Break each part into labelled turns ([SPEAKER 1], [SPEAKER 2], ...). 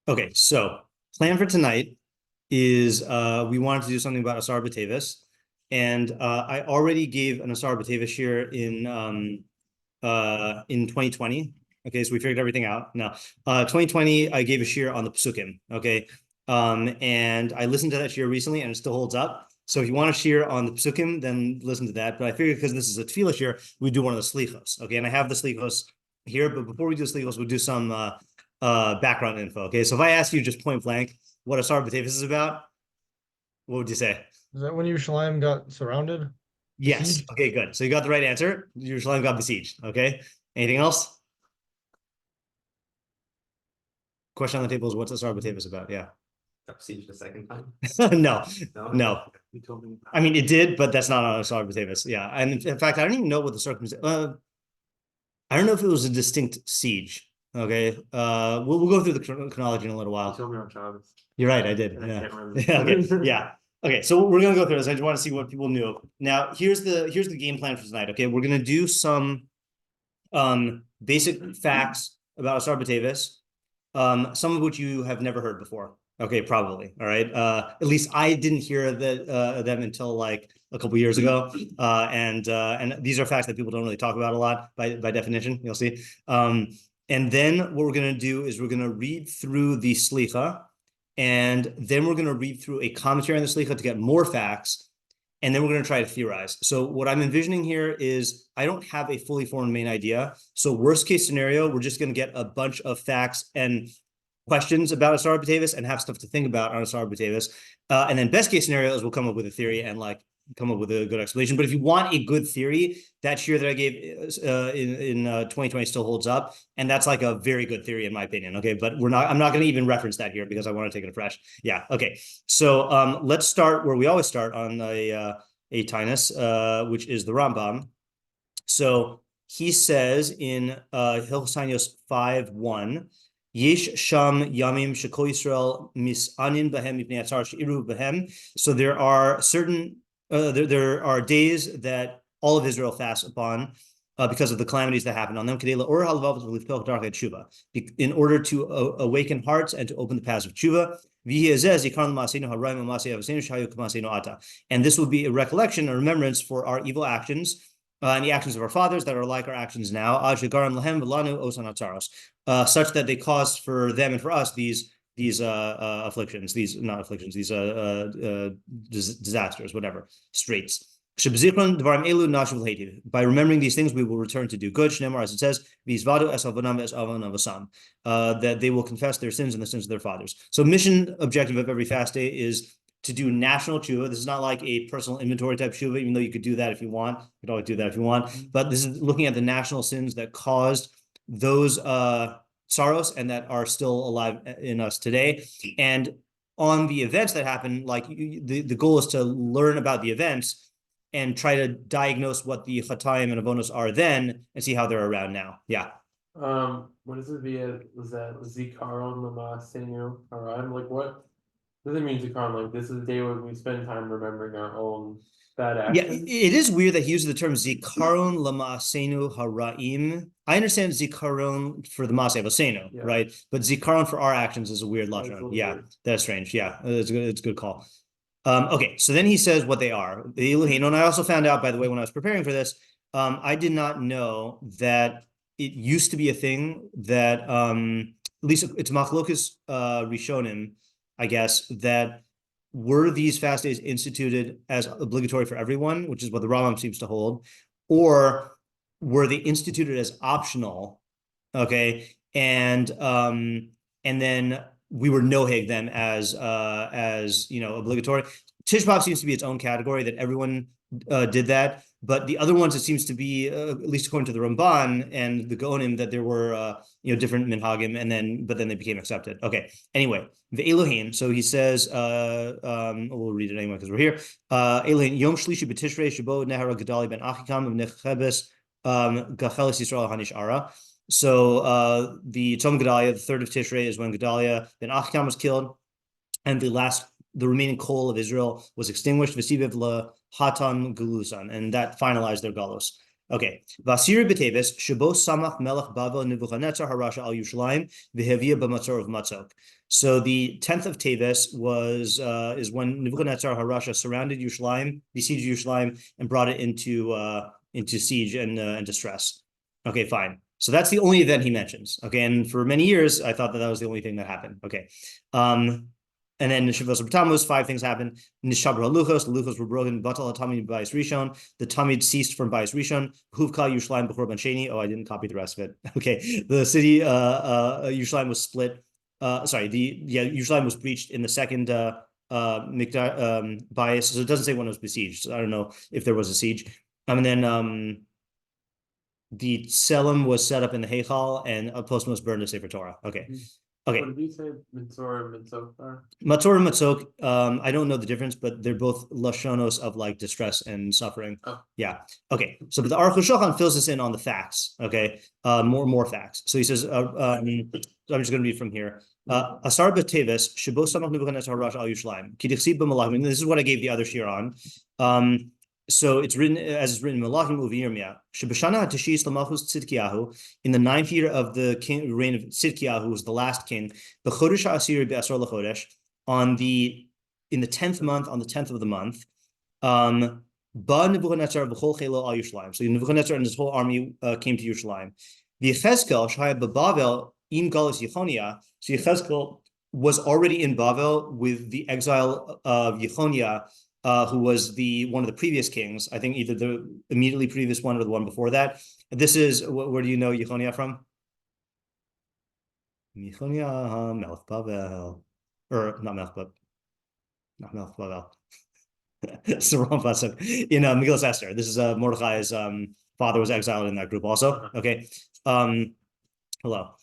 [SPEAKER 1] Okay, so plan for tonight is we wanted to do something about Asarah Teves, and I already gave an Asarah Teves shiur in 2020. Okay, so we figured everything out. Now, 2020, I gave a shiur on the psukim. Okay, and I listened to that shiur recently, and it still holds up. So if you want a shiur on the psukim, then listen to that. But I figured because this is a Tefilah shiur, we do one of the selichos. Okay, and I have the selichos here, but before we do selichos, we'll do some background info. Okay, so if I ask you just point blank what Asarah Teves is about, what would you say?
[SPEAKER 2] Is that when Yerushalayim got surrounded,
[SPEAKER 1] Yes.
[SPEAKER 2] besieged?
[SPEAKER 1] Okay, good. So you got the right answer. Jerusalem got besieged. Okay. Anything else? Question on the table is what's Asarah Teves about? Yeah.
[SPEAKER 3] Got besieged a second time.
[SPEAKER 1] No,
[SPEAKER 3] No,
[SPEAKER 1] no.
[SPEAKER 3] you told me.
[SPEAKER 1] I mean, it did, but that's not on Asarah Teves. Yeah, and in fact, I don't even know what the circumstance. I don't know if it was a distinct siege. Okay. We'll go through the chronology in a little
[SPEAKER 3] You
[SPEAKER 1] while.
[SPEAKER 3] told me on Travis.
[SPEAKER 1] You're right, I did.
[SPEAKER 3] And I
[SPEAKER 1] Yeah.
[SPEAKER 3] can't remember.
[SPEAKER 1] Yeah. Okay. Yeah. Okay. So we're gonna go through this. I just want to see what people knew. Now, here's the game plan for tonight. Okay, we're gonna do some basic facts about Asarah Teves, some of which you have never heard before. Okay, probably. All right. At least I didn't hear them until like a couple years ago. And these are facts that people don't really talk about a lot by definition. You'll see. And then what we're gonna do is we're gonna read through the selichah, and then we're gonna read through a commentary on the selichah to get more facts, and then we're going to try to theorize. So what I'm envisioning here is I don't have a fully formed main idea. So worst case scenario, we're just going to get a bunch of facts and questions about Asarah Teves and have stuff to think about on Asarah Teves. And then best case scenario is we'll come up with a theory and like come up with a good explanation. But if you want a good theory, that shiur that I gave in 2020 still holds up, and that's like a very good theory in my opinion. Okay, but I'm not going to even reference that here because I want to take it fresh. Yeah. Okay. So let's start where we always start on a taanis, which is the Rambam. So he says in Hilchos 5:1. Yesh sham yamim shekol Yisrael misanin behem mipnei atzar sheiru behem. So there are certain there are days that all of Israel fasts upon because of the calamities that happen on them. In order to awaken hearts and to open the paths of teshuvah. And this will be a recollection, a remembrance for our evil actions and the actions of our fathers that are like our actions now, such that they caused for them and for us these afflictions, these not afflictions, these disasters, whatever, straits. By remembering these things, we will return to do good. As it says, that they will confess their sins and the sins of their fathers. So, mission objective of every fast day is to do national teshuvah. This is not like a personal inventory type teshuvah, even though you could do that if you want. You could always do that if you want. But this is looking at the national sins that caused those sorrows and that are still alive in us today. And on the events that happen, like the goal is to learn about the events and try to diagnose what the chatayim and avonos are then and see how they're around now. Yeah.
[SPEAKER 3] What is it via? Was that Zikaron Lama Senu Haran? Like what does it mean Zikaron? Like this is the day where we spend time remembering our own bad
[SPEAKER 1] Yeah,
[SPEAKER 3] actions?
[SPEAKER 1] it is weird that he uses the term zikaron lama'asenu haraim. I understand zikaron for the ma'aseh v'asenu,
[SPEAKER 3] Yeah.
[SPEAKER 1] right? But zikaron for our actions is a weird
[SPEAKER 3] That's a
[SPEAKER 1] lashon.
[SPEAKER 3] little
[SPEAKER 1] Yeah,
[SPEAKER 3] weird.
[SPEAKER 1] that's strange. Yeah, it's a good call. Okay, so then he says what they are. The Elohim, and I also found out, by the way, when I was preparing for this, I did not know that it used to be a thing that at least it's machlokas rishonim, I guess, that were these fast days instituted as obligatory for everyone, which is what the Rambam seems to hold, or were they instituted as optional? Okay, and then we were noheg them as obligatory. Tishbab seems to be its own category that everyone did that, but the other ones it seems to be at least according to the Ramban and the Gaonim that there were different minhagim, but then they became accepted. Okay, anyway, the Elohim. So he says, we'll read it anyway because we're here. Elohim Yom Shlishi B'Tishrei Shabo Nehara Gedali Ben Achikam of Nechebes Gachelis Yisrael Hanish Ara. So the Tzom Gedalia, the 3rd of Tishrei, is when Gedalia ben Achikam was killed, and the remaining coal of Israel was extinguished. V'siviv la Hatan Gelusan, and that finalized their galus. Okay. Vasiri b'Teves shebo samach melech Bavel Nebuchadnezzar harasha al Yerushalayim v'hevia b'matzor of Matzok. So the 10th of Teves is when Nebuchadnezzar harasha surrounded Yerushalayim, besieged Yerushalayim, and brought it into siege and distress. Okay, fine. So that's the only event he mentions. Okay, and for many years I thought that was the only thing that happened. Okay, and then Shavuos B'Tammuz, 5 things happened. Nishabra Luchos, the Luchos were broken. Batal Tamid Bais Rishon, the Tamid ceased from Bais Rishon. Huvka Yerushalayim B'chor Ben Sheni. Oh, I didn't copy the rest of it. Okay, the city Yerushalayim was split. Yerushalayim was breached in the second Bais. So it doesn't say when it was besieged. So I don't know if there was a siege. And then the Tselem was set up in the Heichal, and a postman was burned to Sefer Torah. Okay. Okay.
[SPEAKER 3] What did you say? Matzor and Matzok are?
[SPEAKER 1] Matzor and Matzok, I don't know the difference, but they're both lashonos of like distress and suffering.
[SPEAKER 3] Oh.
[SPEAKER 1] Yeah. Okay. So, but the Aruch HaShulchan fills us in on the facts. Okay. More facts. So he says, I'm just going to read from here. Asarah b'Teves shebo samach Nebuchadnezzar harash al Yerushalayim ki dichsib b'malachim. This is what I gave the other shiur on. So it's written as it's written in Malachim Uvi Yirmiyah. Shebashana Teshis Lamachus Tzidkiyahu, in the 9th year of the reign of Tzidkiyahu, who was the last king, b'chodesh ha'asiri be'asor l'chodesh, in the 10th month, on the 10th of the month, ba Nebuchadnezzar v'chol chelo al Yerushalayim. So Nebuchadnezzar and his whole army came to Yerushalayim. The Ezkerah shaya b'Bavel im galus Yechonia. So Ezkerah was already in Bavel with the exile of Yechonia, who was one of the previous kings. I think either the immediately previous one or the one before that. This is, where do you know Yechonia from? Yechonia Melech Bavel, or not Melech Bavel. It's the wrong Matzok. In Megillas Esther. This is Mordechai's father was exiled in that group also. Okay. Hello.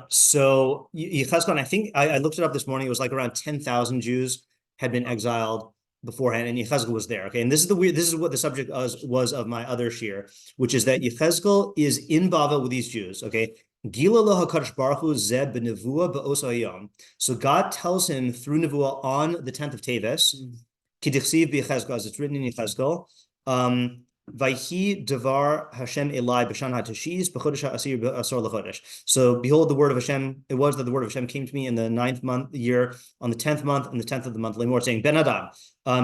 [SPEAKER 1] So Yechezkel, I think I looked it up this morning. It was like around 10,000 Jews had been exiled beforehand, and Yechezkel was there. Okay, and this is what the subject was of my other shiur, which is that Yechezkel is in Bavel with these Jews. Okay, Gila lo HaKadosh Baruch Hu zeh b'nevuah b'oso hayom. So God tells him through nevuah on the 10th of Teves, ki dichsiv b'Yechezkel, as it's written in Yechezkel. Vayhi devar Hashem Elai b'shan ha'teshis b'chodesh ha'asir b'asor l'chodesh. So behold, the word of Hashem. It was that the word of Hashem came to me in the 9th year, on the 10th month, and the 10th of the month. Lemor, saying Ben Adam,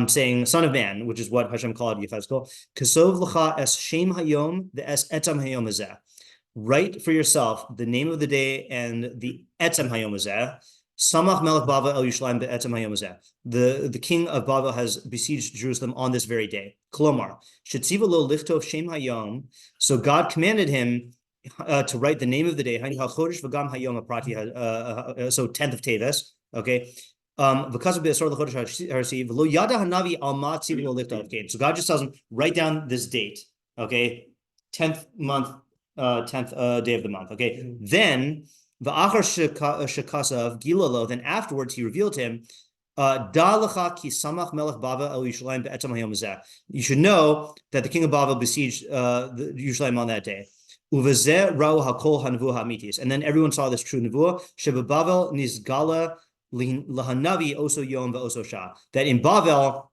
[SPEAKER 1] saying son of man, which is what Hashem called Yechezkel. Kesov l'cha es shem hayom the es etzam hayom hazeh. Write for yourself the name of the day and the etzam hayom hazeh. Samach Melech Bavel El Yerushalayim be'etzem hayom hazeh. The king of Bavel has besieged Jerusalem on this very day. Kolomar shetziva lo lichtov shem hayom. So God commanded him to write the name of the day. Chodesh v'gam hayom aprati. So 10th of Teves. Okay. So God just tells him, write down this date. Okay. 10th month, 10th day of the month. Okay. Then V'achar shekasav gilalo. Then afterwards he revealed to him, da ki samach melech Bavel el Yerushalayim be'etzem hayom hazeh. You should know that the king of Bavel besieged the Yerushalayim on that day. Uvezeh ra'u hakol hanevuah hamitis. And then everyone saw this true nevuah. Sheba Bavel nizgala lahanavi oso yom ve'oso shah. That in Bavel,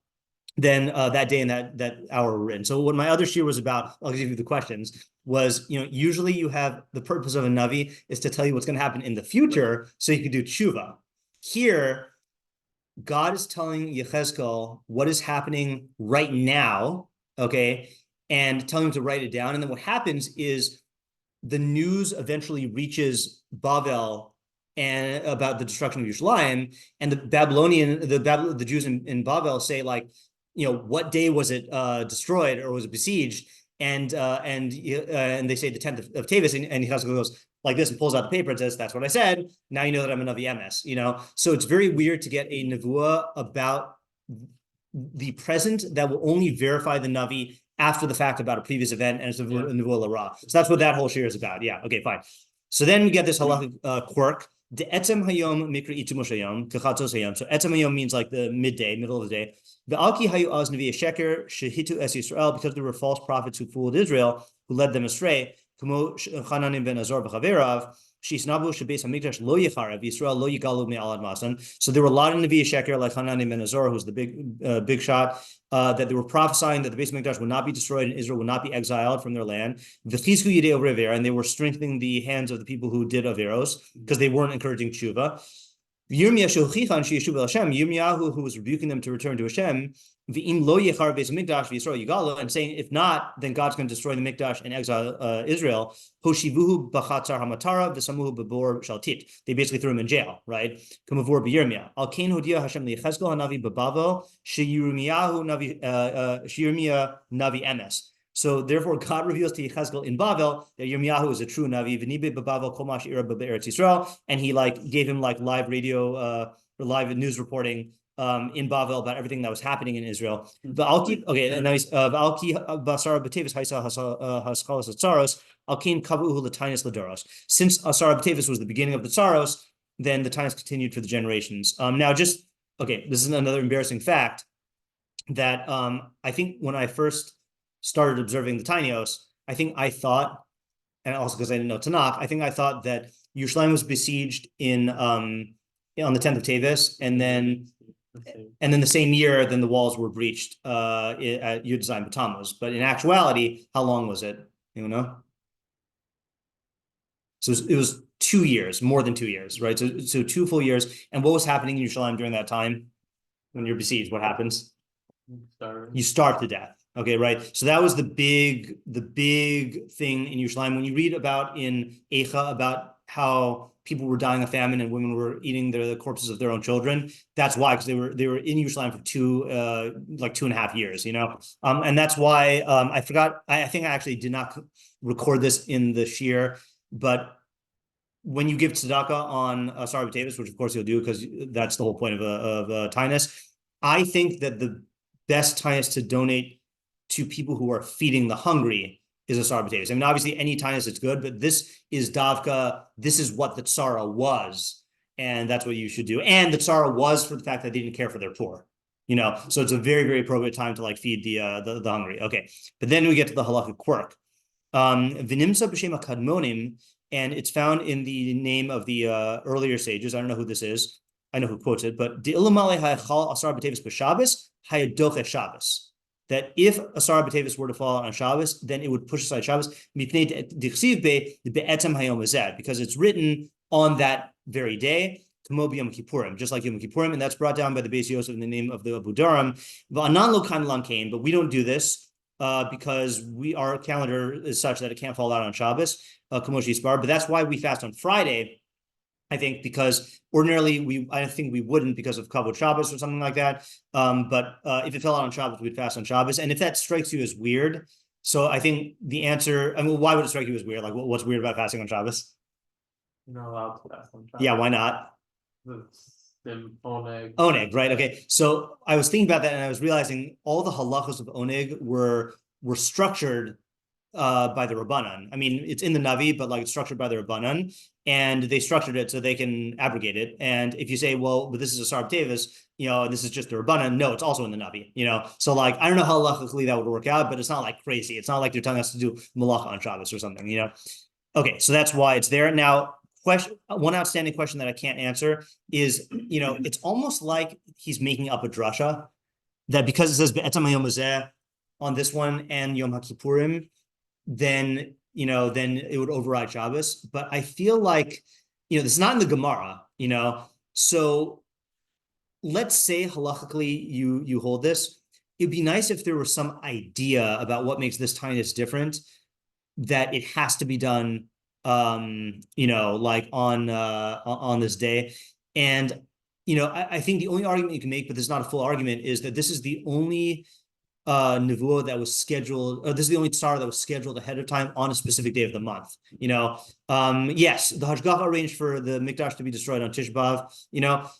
[SPEAKER 1] then that day and that hour were written. So what my other shiur was about, I'll give you the questions, was, usually you have the purpose of a navi is to tell you what's going to happen in the future so you can do teshuvah. Here, God is telling Yechezkel what is happening right now, okay, and telling him to write it down. And then what happens is the news eventually reaches Bavel and about the destruction of Yerushalayim, and the Jews in Bavel say, like, what day was it destroyed or was it besieged? And they say the 10th of Teves, and Yechezkel goes like this and pulls out the paper and says, "That's what I said. Now you know that I'm a Navi Emes." So it's very weird to get a nevuah about the present that will only verify the Navi after the fact about a previous event, and it's a nevuah l'ra. So that's what that whole shiur is about. Yeah. Okay. Fine. So then we get this halachic quirk. The etzem hayom mikra itumosh hayom kachatzos hayom. So etzem hayom means like the midday, middle of the day. The alki hayu az nevi sheker shehitu es Yisrael, because there were false prophets who fooled Israel, who led them astray. Kamo Chananim ben Azor b'chaverav. Shisnabu Shabes Hamikdash Lo Yecharev Yisrael Lo Yigalu Me'alad Masan. So there were a lot of Nevi'ah Sheker like Hanani ben Azor, who's the big shot, that they were prophesying that the Beis Hamikdash would not be destroyed and Israel would not be exiled from their land. V'chizku Yidei Avera, and they were strengthening the hands of the people who did Averos because they weren't encouraging teshuvah. Yirmiyahu, who was rebuking them to return to Hashem, and saying, if not, then God's going to destroy the Mikdash and exile Israel. They basically threw him in jail, right? So therefore, God reveals to Yechezkel in Bavel that Yirmiyahu is a true Navi. And he gave him live radio or live news reporting in Bavel about everything that was happening in Israel. Okay, and now he's Asarah Teves Haskalas Tsaros Alkin Kavuhu Latinis Ladoros. Since Asarah Teves was the beginning of the Tsaros, then the taanis continued for the generations. Now, this is another embarrassing fact that I think when I first started observing the tinios, I thought, and also because I didn't know Tanakh, I thought that Yerushalayim was besieged on the 10th of Teves, and then the same year, then the walls were breached at Yud Zayin B'Tammuz. But in actuality, how long was it? You know? So it was 2 years, more than 2 years, right? So 2 full years. And what was happening in Yerushalayim during that time? When you're besieged, what happens? You starve to death. Okay, right. So that was the big thing in Yerushalayim. When you read about in Eicha about how people were dying of famine and women were eating the corpses of their own children, that's why, because they were in Yerushalayim for 2.5 years, you know. And that's why I forgot. I think I actually did not record this in the shiur, but when you give tzedakah on Asarah B'Teves, which of course you'll do because that's the whole point of taanis, I think that the best taanis to donate to people who are feeding the hungry is Asarah B'Teves. I mean, obviously any taanis is good, but this is davka. This is what the tzara was, and that's what you should do. And the tzara was for the fact that they didn't care for their poor, you know. So it's a very, very appropriate time to feed the hungry. Okay, but then we get to the halachic quirk. V'nimsa b'shem kadmonim, and it's found in the name of the earlier sages. I don't know who this is. I know who quotes it, but De'ilamale ha'echal Asarah B'Teves b'Shabbos hayadoche Shabbos. That if Asarah B'Teves were to fall on Shabbos, then it would push aside Shabbos, because it's written on that very day, just like Yom Kippurim, and that's brought down by the Beis Yosef in the name of the Abu Dharam. But we don't do this because our calendar is such that it can't fall out on Shabbos, but that's why we fast on Friday. I think because ordinarily I think we wouldn't because of Kavod Shabbos or something like that. But if it fell out on Shabbos, we'd fast on Shabbos. And if that strikes you as weird, so I think the answer, why would it strike you as weird? What's weird about fasting on Shabbos?
[SPEAKER 3] You're not allowed to fast on Shabbos.
[SPEAKER 1] Yeah, why not?
[SPEAKER 3] Oneg.
[SPEAKER 1] Oneg, right? Okay. So I was thinking about that and I was realizing all the halachos of oneg were structured by the Rabbanan. I mean, it's in the Navi, but it's structured by the Rabbanan, and they structured it so they can abrogate it. And if you say, well, but this is a Asarah B'Teves, this is just the Rabbanan, no, it's also in the Navi, So I don't know how halachically that would work out, but it's not crazy. It's not like they're telling us to do malacha on Shabbos or something, Okay, so that's why it's there. Now, one outstanding question that I can't answer is, it's almost like he's making up a drasha that because it says Be'etam Hayom Hazeh on this one and Yom HaKippurim, then it would override Shabbos. But I feel like, this is not in the Gemara, so let's say halachically you hold this. It'd be nice if there were some idea about what makes this taanis different, that it has to be done, on this day. And, I think the only argument you can make, but this is not a full argument, is that this is the only nevuah that was scheduled, this is the only tzara that was scheduled ahead of time on a specific day of the month. Yes, the Hashgacha arranged for the Mikdash to be destroyed on Tisha B'Av,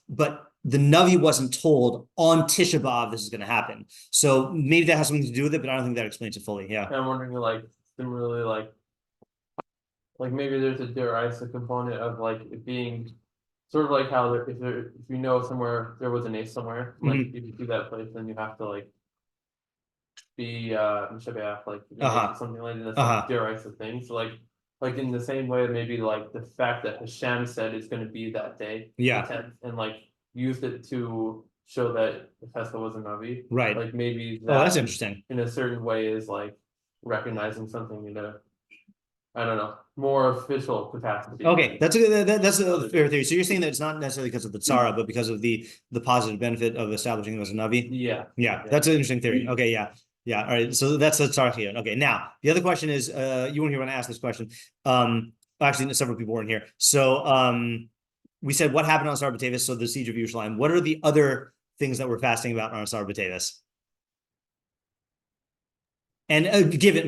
[SPEAKER 1] but the Navi wasn't told on Tisha B'Av this is going to happen. So maybe that has something to do with it, but I don't think that explains it fully. Yeah.
[SPEAKER 3] I'm wondering, similarly, maybe there's a deraisa component of it being sort of like how if you know somewhere there was an ace somewhere, if you do that place, then you have to be Mishabeach, something like that. That's deraisa thing. So like in the same way, maybe like the fact that Hashem said it's going to be that day,
[SPEAKER 1] Yeah.
[SPEAKER 3] the 10th, and like used it to show that Tesla was a Navi.
[SPEAKER 1] Right.
[SPEAKER 3] Like maybe
[SPEAKER 1] Oh, that's
[SPEAKER 3] that
[SPEAKER 1] interesting.
[SPEAKER 3] in a certain way is like recognizing something in a, I don't know, more official capacity.
[SPEAKER 1] Okay, that's a fair theory. So you're saying that it's not necessarily because of the tzara, but because of the positive benefit of establishing him as a navi.
[SPEAKER 3] Yeah.
[SPEAKER 1] That's an interesting theory. Okay, yeah. All right, so that's the tzara chiyun. Okay, now the other question is, you weren't here when I asked this question. Actually, several people weren't here. So we said what happened on Asarah Teves, so the siege of Yerushalayim. What are the other things that we're fasting about on Asarah Teves? And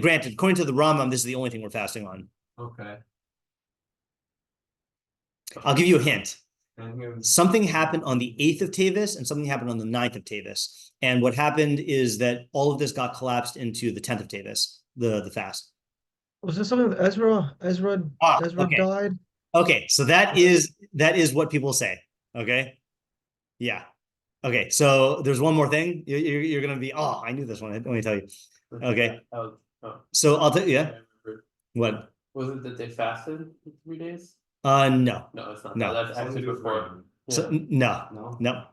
[SPEAKER 1] granted, according to the Rambam, this is the only thing we're fasting on.
[SPEAKER 3] Okay.
[SPEAKER 1] I'll give you a hint. Something happened on the 8th of Teves and something happened on the 9th of Teves. And what happened is that all of this got collapsed into the 10th of Teves, the fast.
[SPEAKER 2] Was this something with Ezra? Ezra
[SPEAKER 1] Okay.
[SPEAKER 2] died?
[SPEAKER 1] Okay, so that is what people say. Okay. Yeah. Okay, so there's one more thing. You're gonna be, oh, I knew this one. Let me tell you. Okay. So I'll tell you, yeah. What?
[SPEAKER 3] Was it that they fasted for 3 days?
[SPEAKER 1] No.
[SPEAKER 3] No, it's not.
[SPEAKER 1] No.
[SPEAKER 3] That's actually before.
[SPEAKER 1] So no.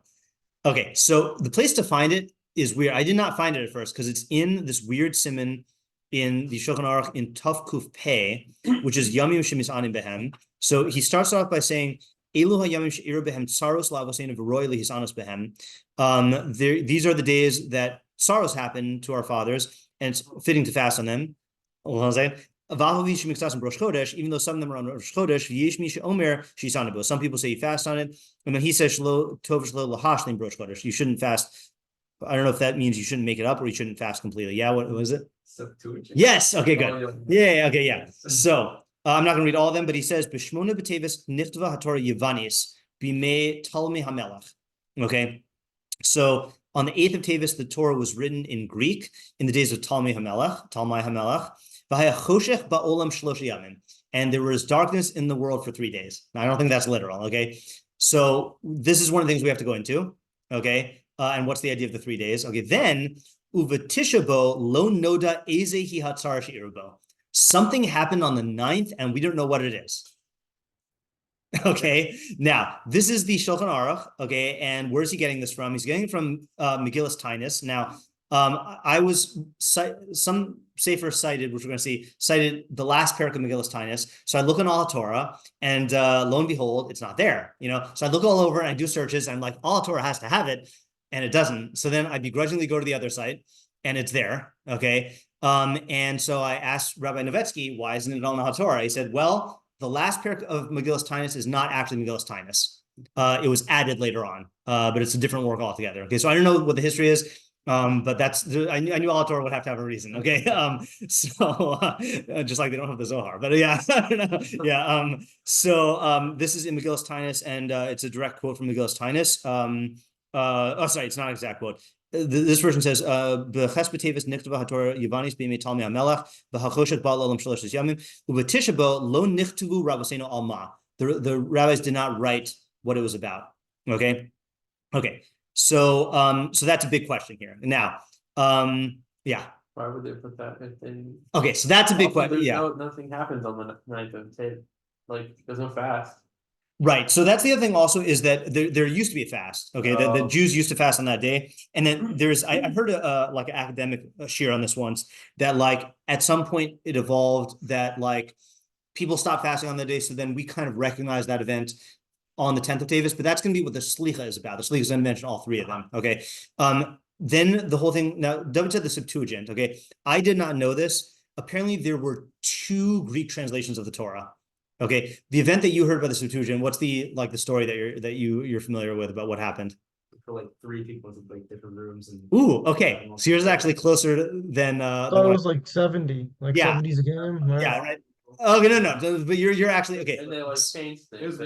[SPEAKER 1] Okay, so the place to find it is weird. I did not find it at first because it's in this weird siman in the Shulchan Aruch in Tov Kuf Pei, which is Yamim Shemisanim Behem. So he starts off by saying, Elu hayamim she'iru behem tsaros la'avoseinu v'roi lihisanos behem. These are the days that sorrows happen to our fathers, and it's fitting to fast on them. Even though some of them are on Rosh Chodesh, some people say you fast on it, and then he says you shouldn't fast. I don't know if that means you shouldn't make it up or you shouldn't fast completely. Yeah, what was it? Yes. Okay, good. Yeah. Okay, yeah. So I'm not going to read all of them, but he says B'shmona b'teves nichtva haTorah Yevanis b'mei Talmei HaMelech. Okay, so on the 8th of Teves, the Torah was written in Greek in the days of Talmei HaMelech. And there was darkness in the world for 3 days. Now, I don't think that's literal, okay? So this is one of the things we have to go into, okay? And what's the idea of the 3 days? Okay, then, uvatisha lo noda eze hi hatzara she'irubo. Something happened on the 9th, and we don't know what it is. Okay, now, this is the Shulchan Aruch, okay, and where's he getting this from? He's getting it from Megillas Taanis. Now, I was some Sefer cited, which we're going to see, cited the last parak of Megillas Taanis. So I look in all Torah, and lo and behold, it's not there. So I look all over and I do searches, and I'm like, all Torah has to have it, and it doesn't. So then I begrudgingly go to the other site, and it's there. Okay, and so I asked Rabbi Novetzky, why isn't it on the Torah? He said, well, the last parak of Megillas Taanis is not actually Megillas Taanis. It was added later on, but it's a different work altogether. Okay, so I don't know what the history is. But that's I knew all Torah would have to have a reason. Okay, so just like they don't have the Zohar, but yeah, I don't know. Yeah. So this is in Megillas Taanis, and it's a direct quote from Megillas Taanis. Sorry, it's not an exact quote. This version says, "B'ches b'teves nichtava haTorah Yevanis b'imei Talmei HaMelech b'hachoshet ba'al olam shalosh yamim u'b'tisha bo lo nichtavu rabbeinu alma." The rabbis did not write what it was about. Okay. So that's a big question here. Now, yeah.
[SPEAKER 3] Why would they put that if they?
[SPEAKER 1] Okay, so that's a big question. Yeah.
[SPEAKER 3] Nothing happens on the 9th of Teves. Like there's no fast.
[SPEAKER 1] Right. So that's the other thing also is that there used to be a fast. Okay, the Jews used to fast on that day, and then there's I heard like an academic shiur on this once that like at some point it evolved that like people stopped fasting on the day, so then we kind of recognize that event on the 10th of Teves, but that's going to be what the selichah is about. The selichah is going to mention all three of them. Okay. Then the whole thing. Now, David said the Septuagint. Okay, I did not know this. Apparently, there were 2 Greek translations of the Torah. Okay, the event that you heard about the Septuagint. What's the story that you're familiar with about what happened?
[SPEAKER 4] For like 3 people in like different rooms. And
[SPEAKER 1] ooh, okay. So yours is actually closer than.
[SPEAKER 2] I thought it was like 70, like 70s a game. Right?
[SPEAKER 1] Yeah, right. Okay, no, but you're actually okay.
[SPEAKER 3] And they like changed things.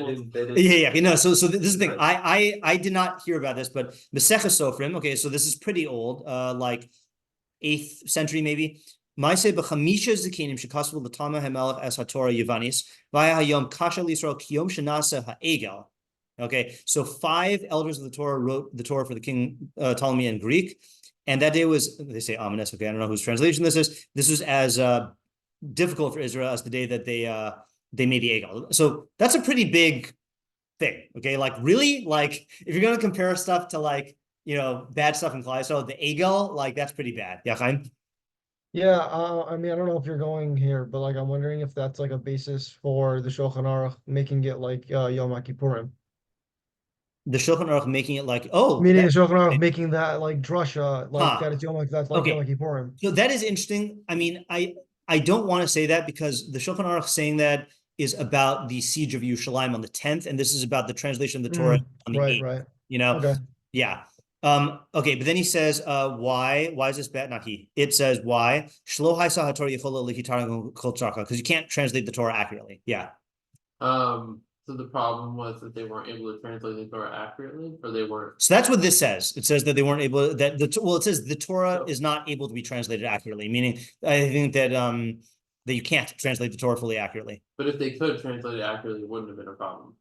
[SPEAKER 1] Yeah. No, so this is the thing. I did not hear about this, but Maseches Sofrim. Okay, so this is pretty old, like 8th century maybe. Ma'aseh b'chamisha zakenim shekasvu l'tama hamelech es haTorah Yevanis v'haya hayom kasha l'Yisrael kiyom shenasa ha'egel. Okay, so 5 elders of the Torah wrote the Torah for the king Ptolemy in Greek, and that day was, they say ominous. Okay, I don't know whose translation this is. This was as difficult for Israel as the day that they made the egel. So that's a pretty big thing. Okay, like really, like if you're gonna compare stuff to like bad stuff in Klai, so the egel, like that's pretty bad. Yeah, Chaim?
[SPEAKER 2] Yeah, I mean, I don't know if you're going here, but like I'm wondering if that's like a basis for the Shulchan Aruch making it like Yom Kippurim.
[SPEAKER 1] The Shulchan Aruch making it like, oh,
[SPEAKER 2] Meaning the
[SPEAKER 1] that,
[SPEAKER 2] Shulchan Aruch making that like drasha, like
[SPEAKER 1] huh?
[SPEAKER 2] that it's that's like Yom
[SPEAKER 1] Okay,
[SPEAKER 2] Kippurim.
[SPEAKER 1] so that is interesting. I mean, I don't want to say that because the Shulchan Aruch saying that is about the siege of Yerushalayim on the 10th, and this is about the translation of the Torah on the
[SPEAKER 2] Right,
[SPEAKER 1] 8th.
[SPEAKER 2] right.
[SPEAKER 1] You know,
[SPEAKER 2] Okay.
[SPEAKER 1] yeah. Okay, but then he says, why? Why is this bad? Not he. It says why? Shlo haisa haTorah yichola likitar kol tzarka, because you can't translate the Torah accurately. Yeah.
[SPEAKER 3] So the problem was that they weren't able to translate the Torah accurately, or they weren't.
[SPEAKER 1] So that's what this says. It says that they weren't able that it says the Torah is not able to be translated accurately, meaning I think that that you can't translate the Torah fully accurately.
[SPEAKER 3] But if they could translate it accurately, it wouldn't have been a problem.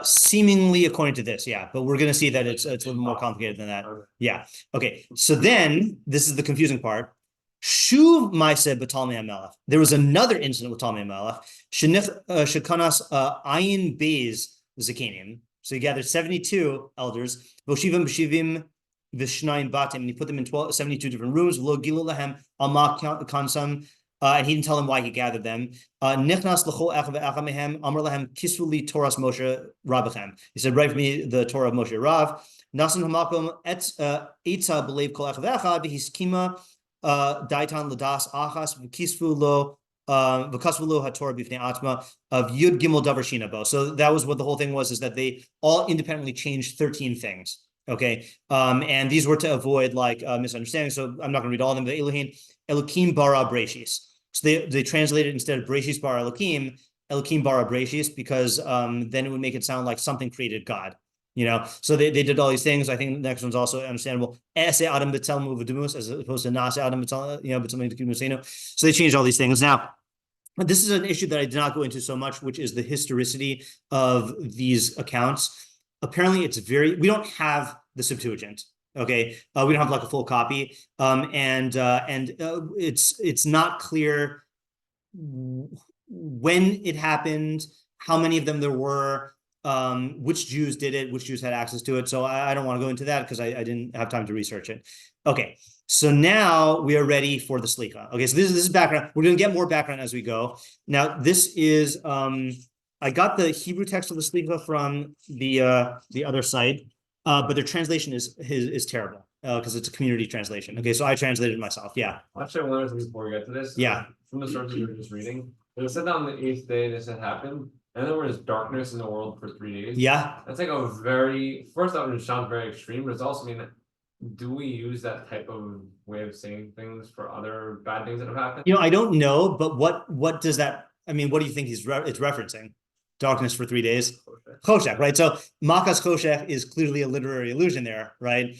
[SPEAKER 1] Seemingly according to this, yeah, but we're gonna see that it's a little more complicated than that.
[SPEAKER 3] Okay.
[SPEAKER 1] Yeah. Okay. So then this is the confusing part. Shuv Maaseh b'Talmei HaMelech. There was another incident with Talmei HaMelech. Shekanas Ayin Beis Zakanim. So he gathered 72 elders. Voshivim b'shivim v'shnayim batim, and he put them in 72 different rooms. V'lo gilu lahem alma kansam. And he didn't tell them why he gathered them. Nichnas l'chol echad ve'echad mehem amar lahem kisvu li Toras Moshe Rabbechem. He said, write for me the Torah of Moshe Rav. Nasan hamakom etza b'leiv kol echad ve'echad v'hiskima daitan ladas achas v'kisvu lo v'kasvu lo haTorah b'fnei atma of Yud Gimel Davar Shina Bo. So that was what the whole thing was, is that they all independently changed 13 things. Okay, and these were to avoid like misunderstanding. So I'm not going to read all of them. The Elohim bara Breshis. So they translated instead of Breshis bara Elohim bara Breshis, because then it would make it sound like something created God. So they did all these things. I think the next one's also understandable. Ese Adam B'Tel Muvadumus as opposed to Nase Adam B'Tel, so they changed all these things. Now, this is an issue that I did not go into so much, which is the historicity of these accounts. Apparently, we don't have the Septuagint. Okay, we don't have like a full copy, and it's not clear when it happened, how many of them there were, which Jews did it, which Jews had access to it. So I don't want to go into that because I didn't have time to research it. Okay, so now we are ready for the selichah. Okay, so this is background. We're going to get more background as we go. Now this is I got the Hebrew text of the selichah from the other site, but their translation is terrible because it's a community translation. Okay, so I translated it myself. Yeah.
[SPEAKER 5] Actually, one other thing before we get to this.
[SPEAKER 1] Yeah.
[SPEAKER 5] From the sources we were just reading, it said that on the 8th day this had happened, and there was darkness in the world for 3 days.
[SPEAKER 1] Yeah.
[SPEAKER 5] That's like first off, it sounds very extreme, but it's also mean that, do we use that type of way of saying things for other bad things that have happened?
[SPEAKER 1] I don't know, but what does that, I mean, what do you think it's referencing? Darkness for 3 days. Choshech, right? So Makas Choshech is clearly a literary allusion there, right?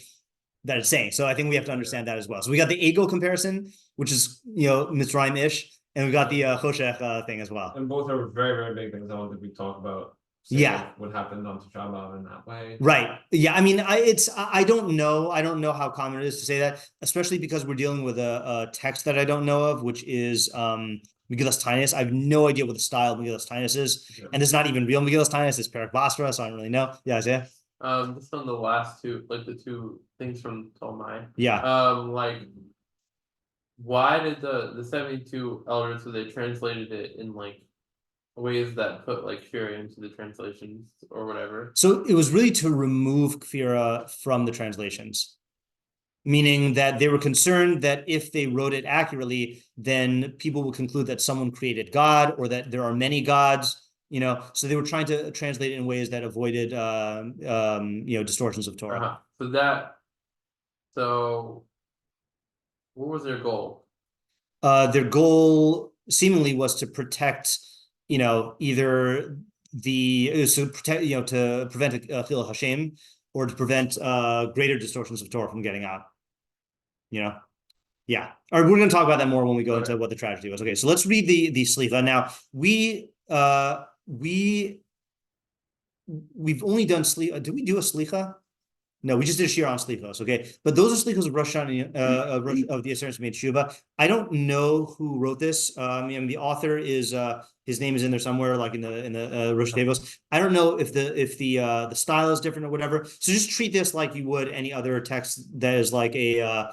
[SPEAKER 1] That it's saying. So I think we have to understand that as well. So we got the ego comparison, which is Mitzrayim-ish, and we got the Choshech thing as well.
[SPEAKER 5] And both are very, very big things. I don't think we talk about.
[SPEAKER 1] Yeah.
[SPEAKER 5] What happened on Tisha B'Av in that way.
[SPEAKER 1] Right. Yeah. I mean, I don't know. I don't know how common it is to say that, especially because we're dealing with a text that I don't know of, which is Megillas Taanis. I have no idea what the style of Megillas Taanis is, and it's not even real Megillas Taanis. It's Perek Basra, so I don't really know. Yeah, Isaiah.
[SPEAKER 3] Just on the last two, like the two things from Talmai.
[SPEAKER 1] Yeah.
[SPEAKER 3] Like, why did the 72 elders, so they translated it in like ways that put like shiur into the translations or whatever?
[SPEAKER 1] So it was really to remove kfira from the translations, meaning that they were concerned that if they wrote it accurately, then people would conclude that someone created God or that there are many gods. So they were trying to translate it in ways that avoided distortions of Torah.
[SPEAKER 3] So what was their goal?
[SPEAKER 1] Their goal seemingly was to protect either to prevent a chil Hashem, or to prevent greater distortions of Torah from getting out. Yeah. All right, we're going to talk about that more when we go into what the tragedy was. Okay, so let's read the selichah. Now we've only done selichah. Did we do a selichah? No, we just did a shiur on Selichos, okay? But those are Selichos of Rosh Hashanah, of the Asarah who made teshuvah. I don't know who wrote this. I mean, the author is his name is in there somewhere, like in the Rosh Teves. I don't know if the style is different or whatever. So just treat this like you would any other text that is like a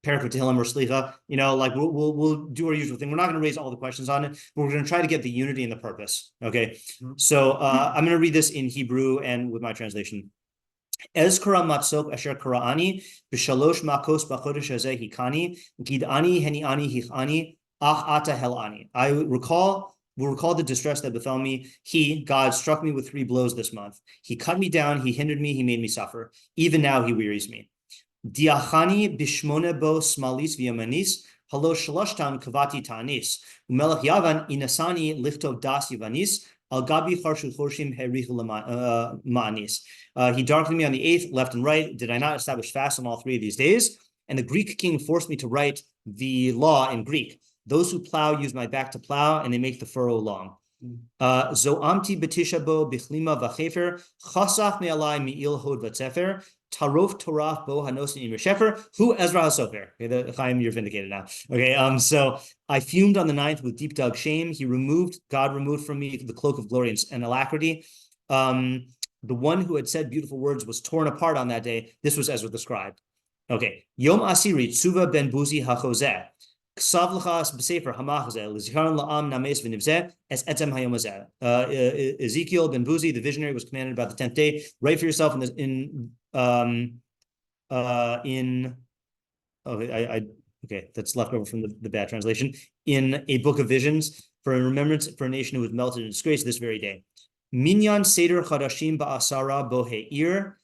[SPEAKER 1] Parak Tehillim or Selichah. You know, like we'll do our usual thing. We're not going to raise all the questions on it, but we're going to try to get the unity and the purpose. Okay, so I'm going to read this in Hebrew and with my translation. Ezkerah Matzok asher Qur'ani b'shalosh makos b'chodesh hazeh hikani gidani heniani hichani ach ata helani. Will recall the distress that befell me. God, struck me with 3 blows this month. He cut me down. He hindered me. He made me suffer. Even now, he wearies me. Diachani bishmone bo smalis v'yamanis. Halo shalashtam kavati taanis. Umelech yavan inasani liftov das yivanis. Al gabi charshu chorshim herichu ma'anis. He darkened me on the 8th, left and right. Did I not establish fast on all 3 of these days? And the Greek king forced me to write the law in Greek. Those who plow use my back to plow, and they make the furrow long. Zo'amti betisha bo bichlima v'chefer chasach me'alai mi'il hod v'tzefer tarof toraf bo hanosin im shefer hu Ezra hasofer. Okay, the Chaim, you're vindicated now. Okay, so I fumed on the 9th with deep dug shame. God removed from me the cloak of glory and alacrity. The one who had said beautiful words was torn apart on that day. This was Ezra the scribe. Okay, Yom Asiri Tsuva ben Buzi hachozeh. Ezekiel ben Buzi, the visionary, was commanded about the 10th day. Write for yourself okay, that's left over from the bad translation. In a book of visions for a remembrance for a nation who was melted in disgrace this very day. Minyan Seder Chadashim Ba'asara Bohe'ir.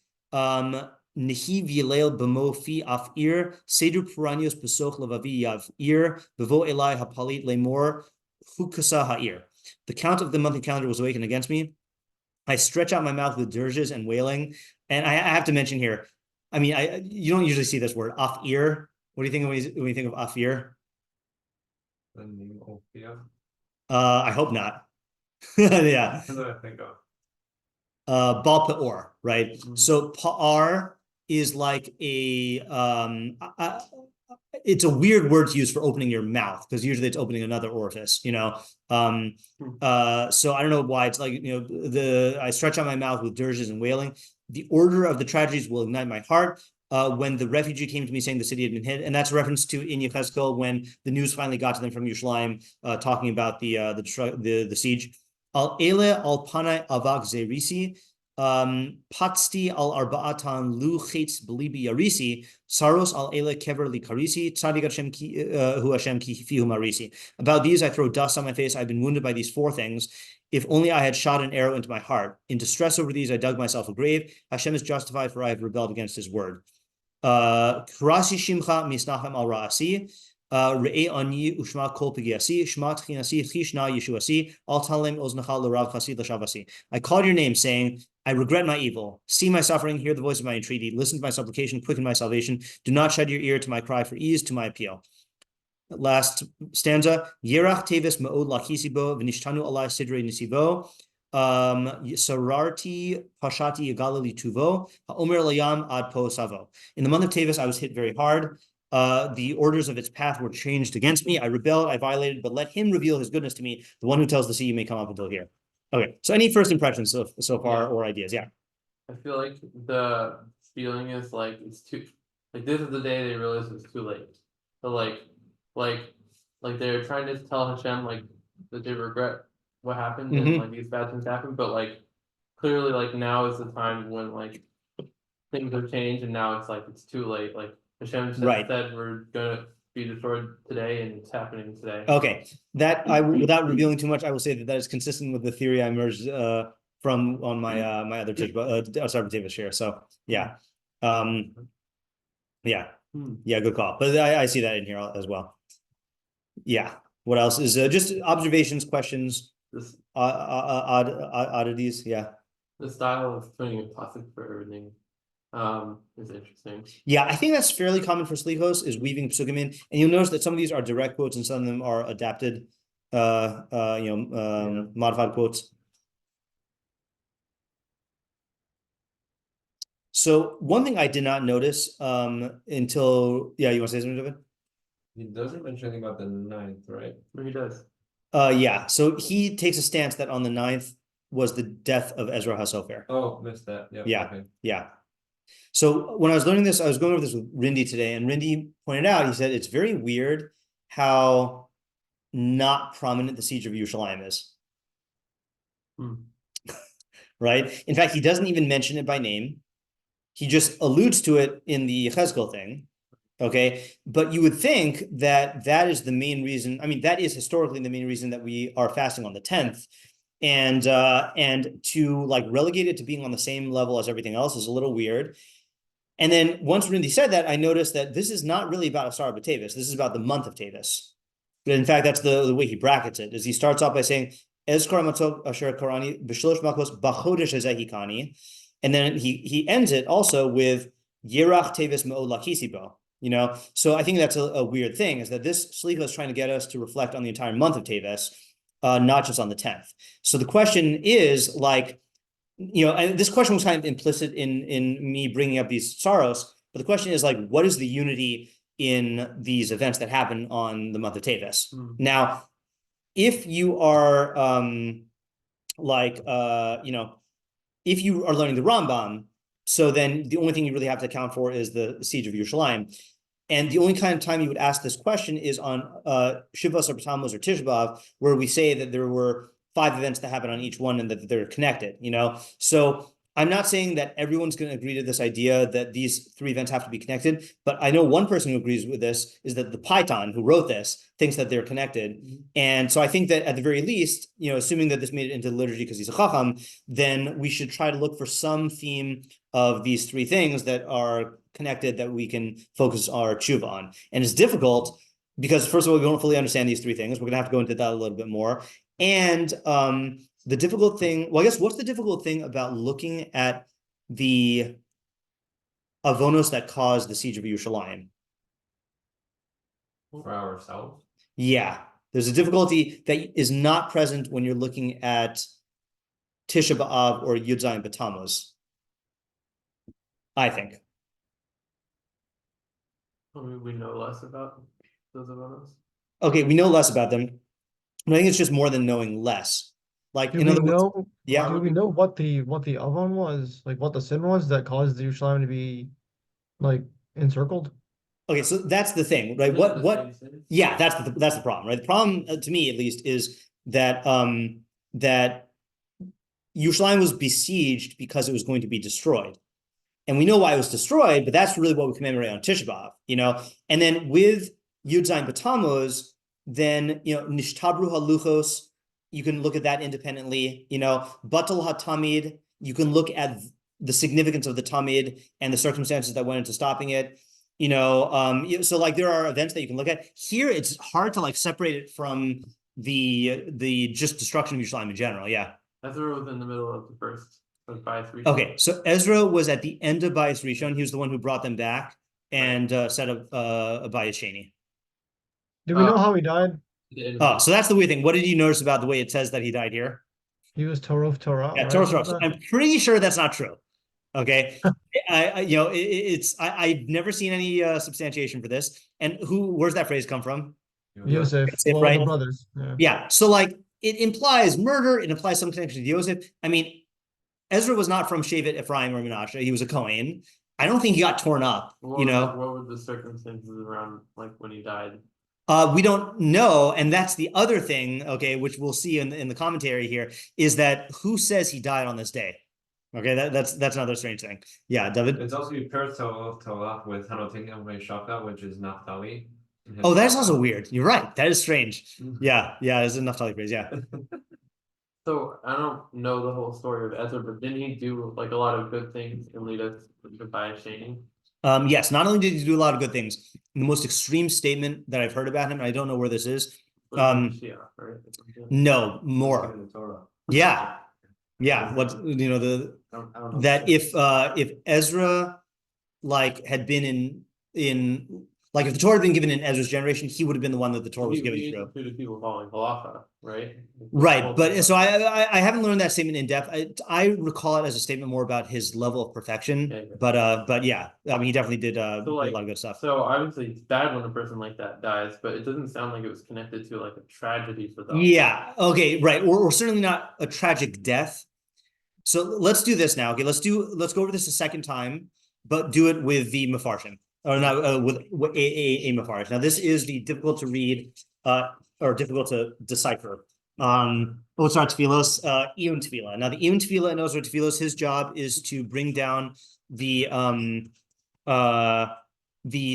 [SPEAKER 1] Nehi Vilel B'mo Fi Af'ir, Seder Puranios Besoch Levavi Yav'ir, Bevo Elai Hapalit Lemor, Hukasa Ha'ir. The count of the monthly calendar was awakened against me. I stretch out my mouth with dirges and wailing. And I have to mention here, I mean, you don't usually see this word, Af'ir. What do you think when you think of Af'ir? I hope not. Yeah.
[SPEAKER 5] That's what I think of.
[SPEAKER 1] Bal Peor, right? So Pa'ar is like it's a weird word to use for opening your mouth, because usually it's opening another orifice, you know. So I don't know why it's like, you know, I stretch out my mouth with dirges and wailing. The order of the tragedies will ignite my heart. When the refugee came to me saying the city had been hit, and that's a reference to in Yechezkel when the news finally got to them from Yerushalayim, talking about the siege. Al ele al panai avak zerisi. Patsti al arba'atan lu chetz belibi yarisi, saros al ele kever li karisi, tzadik Hashem hu Hashem ki fihu marisi. About these I throw dust on my face. I've been wounded by these 4 things. If only I had shot an arrow into my heart. In distress over these I dug myself a grave. Hashem is justified, for I have rebelled against his word. Krasi shimcha misnachem al ra'asi. Re'e ani ushma kol pigiasi shmat chinasi chishna yeshuasi al talem oznacha l'rav chasi l'shavasi. I called your name, saying, I regret my evil. See my suffering, hear the voice of my entreaty, listen to my supplication, quicken my salvation. Do not shed your ear to my cry for ease, to my appeal. Last stanza. Yerach Teves ma'od lachisibo v'nishtanu alai sidrei nisivo. Sararti pashati yagalili tuvo ha'omer layam ad po savo. In the month of Teves, I was hit very hard. The orders of its path were changed against me. I rebelled, I violated, but let him reveal his goodness to me. The one who tells the sea, you may come up until here. Okay, so any first impressions so far or ideas? Yeah.
[SPEAKER 3] I feel like the feeling is like it's too, like this is the day they realize it's too late. So like they're trying to tell Hashem like that they regret what happened and like these bad things happened, but like clearly like now is the time when like things have changed and now it's like it's too late. Like Hashem said we're gonna be destroyed today and it's happening today.
[SPEAKER 1] Okay, that without revealing too much, I will say that is consistent with the theory I emerged from on my my other Asarah Teves share. So yeah, yeah, good call. But I see that in here as well. Yeah. What else is just observations, questions, oddities? Yeah.
[SPEAKER 3] The style of putting a plastic for everything is interesting.
[SPEAKER 1] Yeah, I think that's fairly common for Selichos, is weaving psukim in, and you'll notice that some of these are direct quotes and some of them are adapted, modified quotes. So one thing I did not notice until you want to say something, David?
[SPEAKER 5] He doesn't mention anything about the 9th, right?
[SPEAKER 3] No, he does.
[SPEAKER 1] Yeah. So he takes a stance that on the 9th was the death of Ezra HaSofer.
[SPEAKER 5] Oh, missed that. Yep,
[SPEAKER 1] Yeah.
[SPEAKER 5] okay.
[SPEAKER 1] Yeah. So when I was learning this, I was going over this with Rindy today, and Rindy pointed out, he said, it's very weird how not prominent the siege of Yerushalayim is. Right? In fact, he doesn't even mention it by name. He just alludes to it in the Ezkerah thing. Okay. But you would think that that is the main reason. I mean, that is historically the main reason that we are fasting on the 10th. And to like relegate it to being on the same level as everything else is a little weird. And then once Rindy said that, I noticed that this is not really about Asarah Teves. This is about the month of Teves. But in fact, that's the way he brackets it, is he starts off by saying, Ezkerah Matzok Asher Karani B'Shlosh Makos B'Chodesh Hazeh Hikani. And then he ends it also with Yerach Teves Me'od Lakisibo. You know, so I think that's a weird thing, is that this selichah is trying to get us to reflect on the entire month of Teves, not just on the 10th. So the question is like, you know, and this question was kind of implicit in me bringing up these sorrows, but the question is like, what is the unity in these events that happen on the month of Teves? Now, if you are if you are learning the Rambam, so then the only thing you really have to account for is the siege of Yerushalayim. And the only kind of time you would ask this question is on Shivas or Tammuz or Tisha B'Av, where we say that there were 5 events that happen on each one and that they're connected, you know? So I'm not saying that everyone's going to agree to this idea that these 3 events have to be connected, but I know one person who agrees with this is that the Python who wrote this thinks that they're connected. And so I think that at the very least, you know, assuming that this made it into liturgy because he's a chacham, then we should try to look for some theme of these 3 things that are connected that we can focus our teshuvah on. And it's difficult because, first of all, we don't fully understand these 3 things. We're going to have to go into that a little bit more. And the difficult thing, well, I guess what's the difficult thing about looking at the avonos that caused the siege of Yerushalayim?
[SPEAKER 5] For ourselves.
[SPEAKER 1] Yeah, there's a difficulty that is not present when you're looking at Tisha B'Av or Yud Zayin B'Tammuz, I think.
[SPEAKER 3] I mean, we know less about those avonos.
[SPEAKER 1] Okay, we know less about them. I think it's just more than knowing less. Like,
[SPEAKER 2] Do
[SPEAKER 1] in
[SPEAKER 2] we
[SPEAKER 1] other words,
[SPEAKER 2] know?
[SPEAKER 1] yeah.
[SPEAKER 2] Do we know what the Avon was? Like what the sin was that caused the Yerushalayim to be like encircled?
[SPEAKER 1] Okay, so that's the thing, right? Yeah, that's the problem, right? The problem, to me at least, is that that Yerushalayim was besieged because it was going to be destroyed. And we know why it was destroyed, but that's really what we commemorate on Tisha B'Av, you know? And then with Yud Zayin B'Tammuz, then, you know, Nishtabru HaLuchos, you can look at that independently, you know, Batal HaTamid, you can look at the significance of the Tamid and the circumstances that went into stopping it, you know, so like there are events that you can look at. Here, it's hard to like separate it from the just destruction of Yerushalayim in general, yeah.
[SPEAKER 3] Ezra was in the middle of the first, like Bayis Rishon.
[SPEAKER 1] Okay, so Ezra was at the end of Bayis Rishon. He was the one who brought them back and set up a Bayis Sheni.
[SPEAKER 2] Do we know how he died?
[SPEAKER 1] Oh, so that's the weird thing. What did you notice about the way it says that he died here?
[SPEAKER 2] He was Torah,
[SPEAKER 1] Yeah,
[SPEAKER 2] right?
[SPEAKER 1] Torah. So I'm pretty sure that's not true. Okay, you know, I've never seen any substantiation for this. And where's that phrase come from?
[SPEAKER 2] Yosef, well,
[SPEAKER 1] right?
[SPEAKER 2] the brothers.
[SPEAKER 1] Yeah. So like it implies murder. It implies some connection to Yosef. I mean, Ezra was not from Shevet Ephraim or Menashe. He was a Kohen. I don't think he got torn up.
[SPEAKER 3] What were the circumstances around like when he died?
[SPEAKER 1] We don't know, and that's the other thing, okay, which we'll see in the commentary here, is that who says he died on this day? Okay, that's another strange thing. Yeah, David?
[SPEAKER 5] It's also paired Tolah with Hanotin and Shaka, which is Naphtali.
[SPEAKER 1] Oh, that's also weird. You're right. That is strange. Yeah, it's a Naphtali phrase, yeah.
[SPEAKER 3] So I don't know the whole story of Ezra, but didn't he do like a lot of good things and lead us to Bayis Sheni?
[SPEAKER 1] Yes, not only did he do a lot of good things, the most extreme statement that I've heard about him, and I don't know where this is.
[SPEAKER 3] Mashiach, right?
[SPEAKER 1] No, more. Yeah. What, you know,
[SPEAKER 4] I don't know.
[SPEAKER 1] that if Ezra like had been in Like if the Torah had been given in Ezra's generation, he would have been the one that the Torah was given
[SPEAKER 3] We
[SPEAKER 1] through.
[SPEAKER 3] included people following halacha, right?
[SPEAKER 1] Right, but so I haven't learned that statement in depth. I recall it as a statement more about his level of perfection.
[SPEAKER 3] Yeah, yeah.
[SPEAKER 1] But yeah, I mean he definitely did
[SPEAKER 3] So
[SPEAKER 1] did a
[SPEAKER 3] like,
[SPEAKER 1] lot of good stuff.
[SPEAKER 3] so obviously it's bad when a person like that dies, but it doesn't sound like it was connected to like a tragedy for them.
[SPEAKER 1] Yeah, okay, right. Or certainly not a tragic death. So let's do this now. Okay, let's go over this a second time, but do it with the Mefarshim. Or not with a Mefarsh. Now this is the difficult to read or difficult to decipher. Iyun Tefilah. Now the Iyun Tefilah and Ozar Tefilos, his job is to bring down the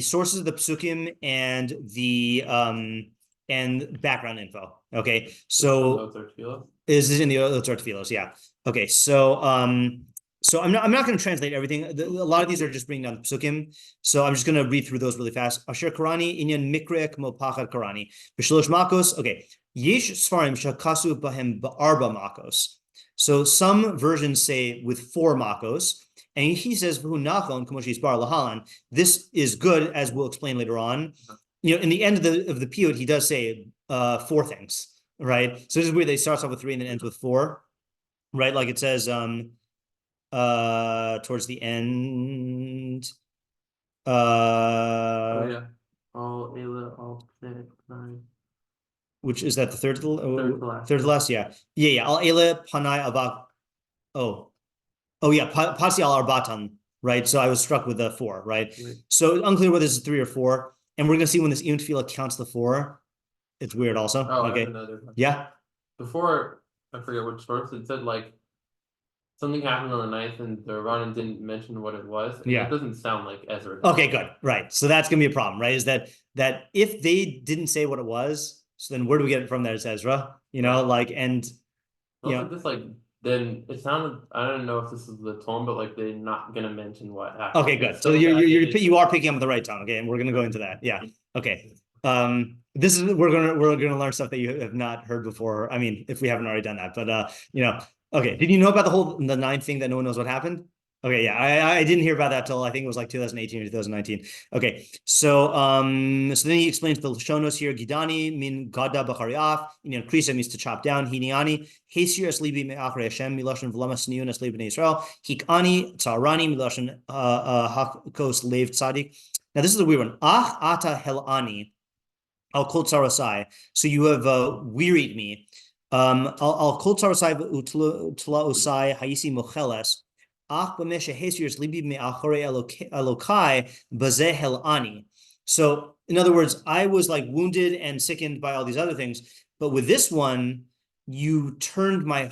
[SPEAKER 1] sources of the psukim and background info. Okay, so is this in the Ozar Tefilos? Yeah. Okay, so I'm not going to translate everything. A lot of these are just bringing down the psukim, so I'm just going to read through those really fast. Asher Karani inyan mikre kmo pachad Karani b'shlosh makos. Okay, yesh svarim shakasu bahem ba'arba makos. So some versions say with 4 makos, and he says v'hu nachon kmo sheisbar lahalan. This is good, as we'll explain later on. You know, in the end of the piyut, he does say 4 things, right? So this is weird. They starts off with 3 and then ends with 4. Right, like it says towards the end.
[SPEAKER 3] Oh yeah. All Ayla, all nine.
[SPEAKER 1] Which is that the third to
[SPEAKER 3] last.
[SPEAKER 1] third to last? Yeah. Al Ayla Panai Abak. Oh yeah, Pasi al Arbatan, right? So I was struck with the 4, right? So unclear whether this is 3 or 4. And we're gonna see when this Iyun Tefilah counts the 4. It's weird also.
[SPEAKER 3] Oh,
[SPEAKER 1] okay. Yeah.
[SPEAKER 3] Before, I forget which source, it said like something happened on the 9th and the Rabbanan didn't mention what it was.
[SPEAKER 1] Yeah.
[SPEAKER 3] It doesn't sound like Ezra.
[SPEAKER 1] Okay, good. Right. So that's gonna be a problem, right? Is that if they didn't say what it was, so then where do we get it from? That it's Ezra, you know, like, and you
[SPEAKER 3] Also,
[SPEAKER 1] know,
[SPEAKER 3] just like then it sounded. I don't know if this is the tone, but like they're not gonna mention what happened.
[SPEAKER 1] okay, good. So you are picking up the right tone. Okay, and we're gonna go into that. Yeah. Okay. This is we're gonna learn stuff that you have not heard before. I mean, if we haven't already done that, but you know, okay. Did you know about the 9th thing that no one knows what happened? Okay, yeah, I didn't hear about that till I think it was like 2018 or 2019. Okay, so so then he explains the Lashonos here. Gidani min gada b'chariaf. Inyan krisa means to chop down. Hiniani hesir es libi me'achrei Hashem milashon v'lama sniun es libi Israel. Hikani tzarani milashon hakos lev tzadik. Now this is a weird one. Ach ata helani al kol tzarasai. So you have wearied me. Al kol tzarasai utla osai hayisi mocheles. So in other words, I was like wounded and sickened by all these other things, but with this one, you turned my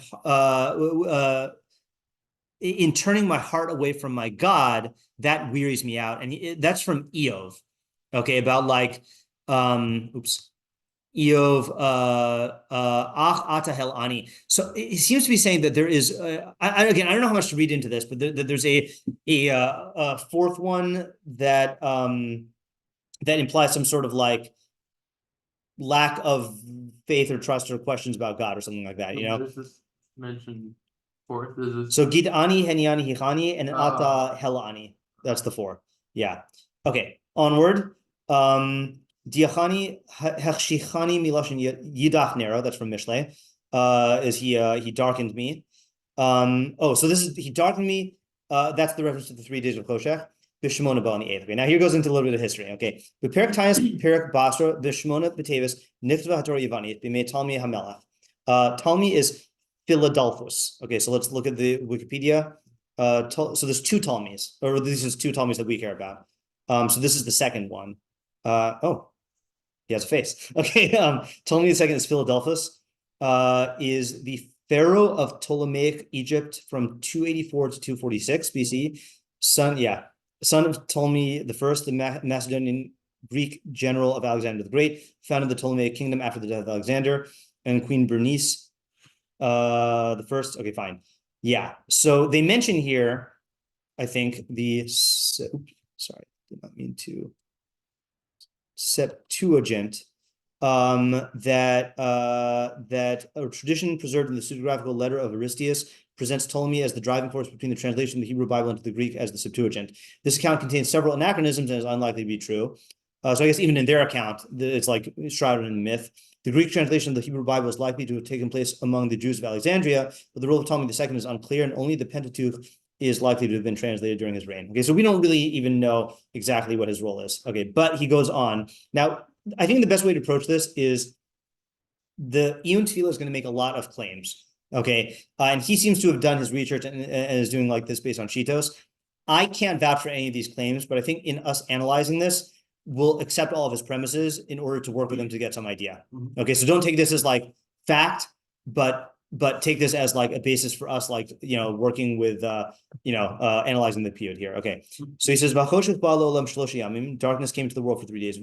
[SPEAKER 1] in turning my heart away from my God, that wearies me out. And that's from Iyov. Okay, about like Iyov ata hel ani. So it seems to be saying that there is again, I don't know how much to read into this, but there's a 4th one that that implies some sort of like lack of faith or trust or questions about God or something like that, you know.
[SPEAKER 3] This is mentioned 4th.
[SPEAKER 1] So gid ani heniani hichani and ata hel ani. That's the 4. Yeah. Okay. Onward. Diachani hechshichani miloshin yidach nero. That's from Mishlei. Is he darkened me? So this is he darkened me. That's the reference to the 3 days of Choshech. B'shmona ba on the 8th. Okay, now here goes into a little bit of history. Okay, b'perek taanis perek basra b'shmona b'teves niktva hatorah yavani b'mei Talmi hamelach. Talmi is Philadelphus. Okay, so let's look at the Wikipedia. So there's 2 Talmis, or this is 2 Talmis that we care about. So this is the second one. He has a face. Okay, Ptolemy the second is Philadelphus, is the pharaoh of Ptolemaic Egypt from 284 to 246 BC. Son of Ptolemy the first, the Macedonian Greek general of Alexander the Great, founded the Ptolemaic kingdom after the death of Alexander, and Queen Bernice the first. Okay, fine. Yeah. So they mention here, I think sorry, did not mean to. Septuagint, that a tradition preserved in the pseudographical letter of Aristeas presents Ptolemy as the driving force between the translation of the Hebrew Bible into the Greek as the Septuagint. This account contains several anachronisms and is unlikely to be true. So I guess even in their account, it's like shrouded in myth. The Greek translation of the Hebrew Bible is likely to have taken place among the Jews of Alexandria, but the role of Ptolemy II is unclear, and only the Pentateuch is likely to have been translated during his reign. Okay, so we don't really even know exactly what his role is. Okay, but he goes on. Now, I think the best way to approach this is the Iyun Tefilah is going to make a lot of claims. Okay, and he seems to have done his research and is doing like this based on Shitos. I can't vouch for any of these claims, but I think in us analyzing this, we'll accept all of his premises in order to work with him to get some idea. Okay, so don't take this as like fact, but take this as like a basis for us, like, you know, working with analyzing the period here. Okay, so he says, darkness came to the world for 3 days.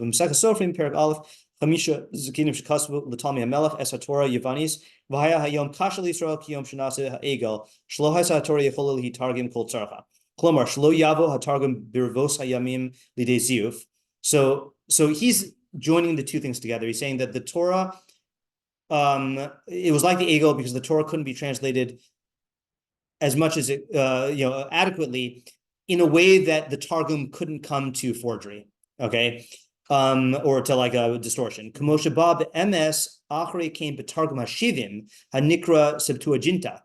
[SPEAKER 1] Hamisha Zakinim Shekasvu Latami Hamelach Es HaTorah Yavanis V'haya Hayom Kashal Yisrael Kiyom Shanase Ha'egel Shlo Ha'is HaTorah Yecholel Hitargim Kol Tzarcha Klomar Shlo Yavo HaTargim Birvos Hayamim Lidei Ziyuf. So he's joining the two things together. He's saying that the Torah, it was like the Egel because the Torah couldn't be translated as much as it adequately in a way that the Targum couldn't come to forgery. Okay. Or to like a distortion. Kamosha Bab MS Achre came Betargum Hashivim Hanikra Septuaginta.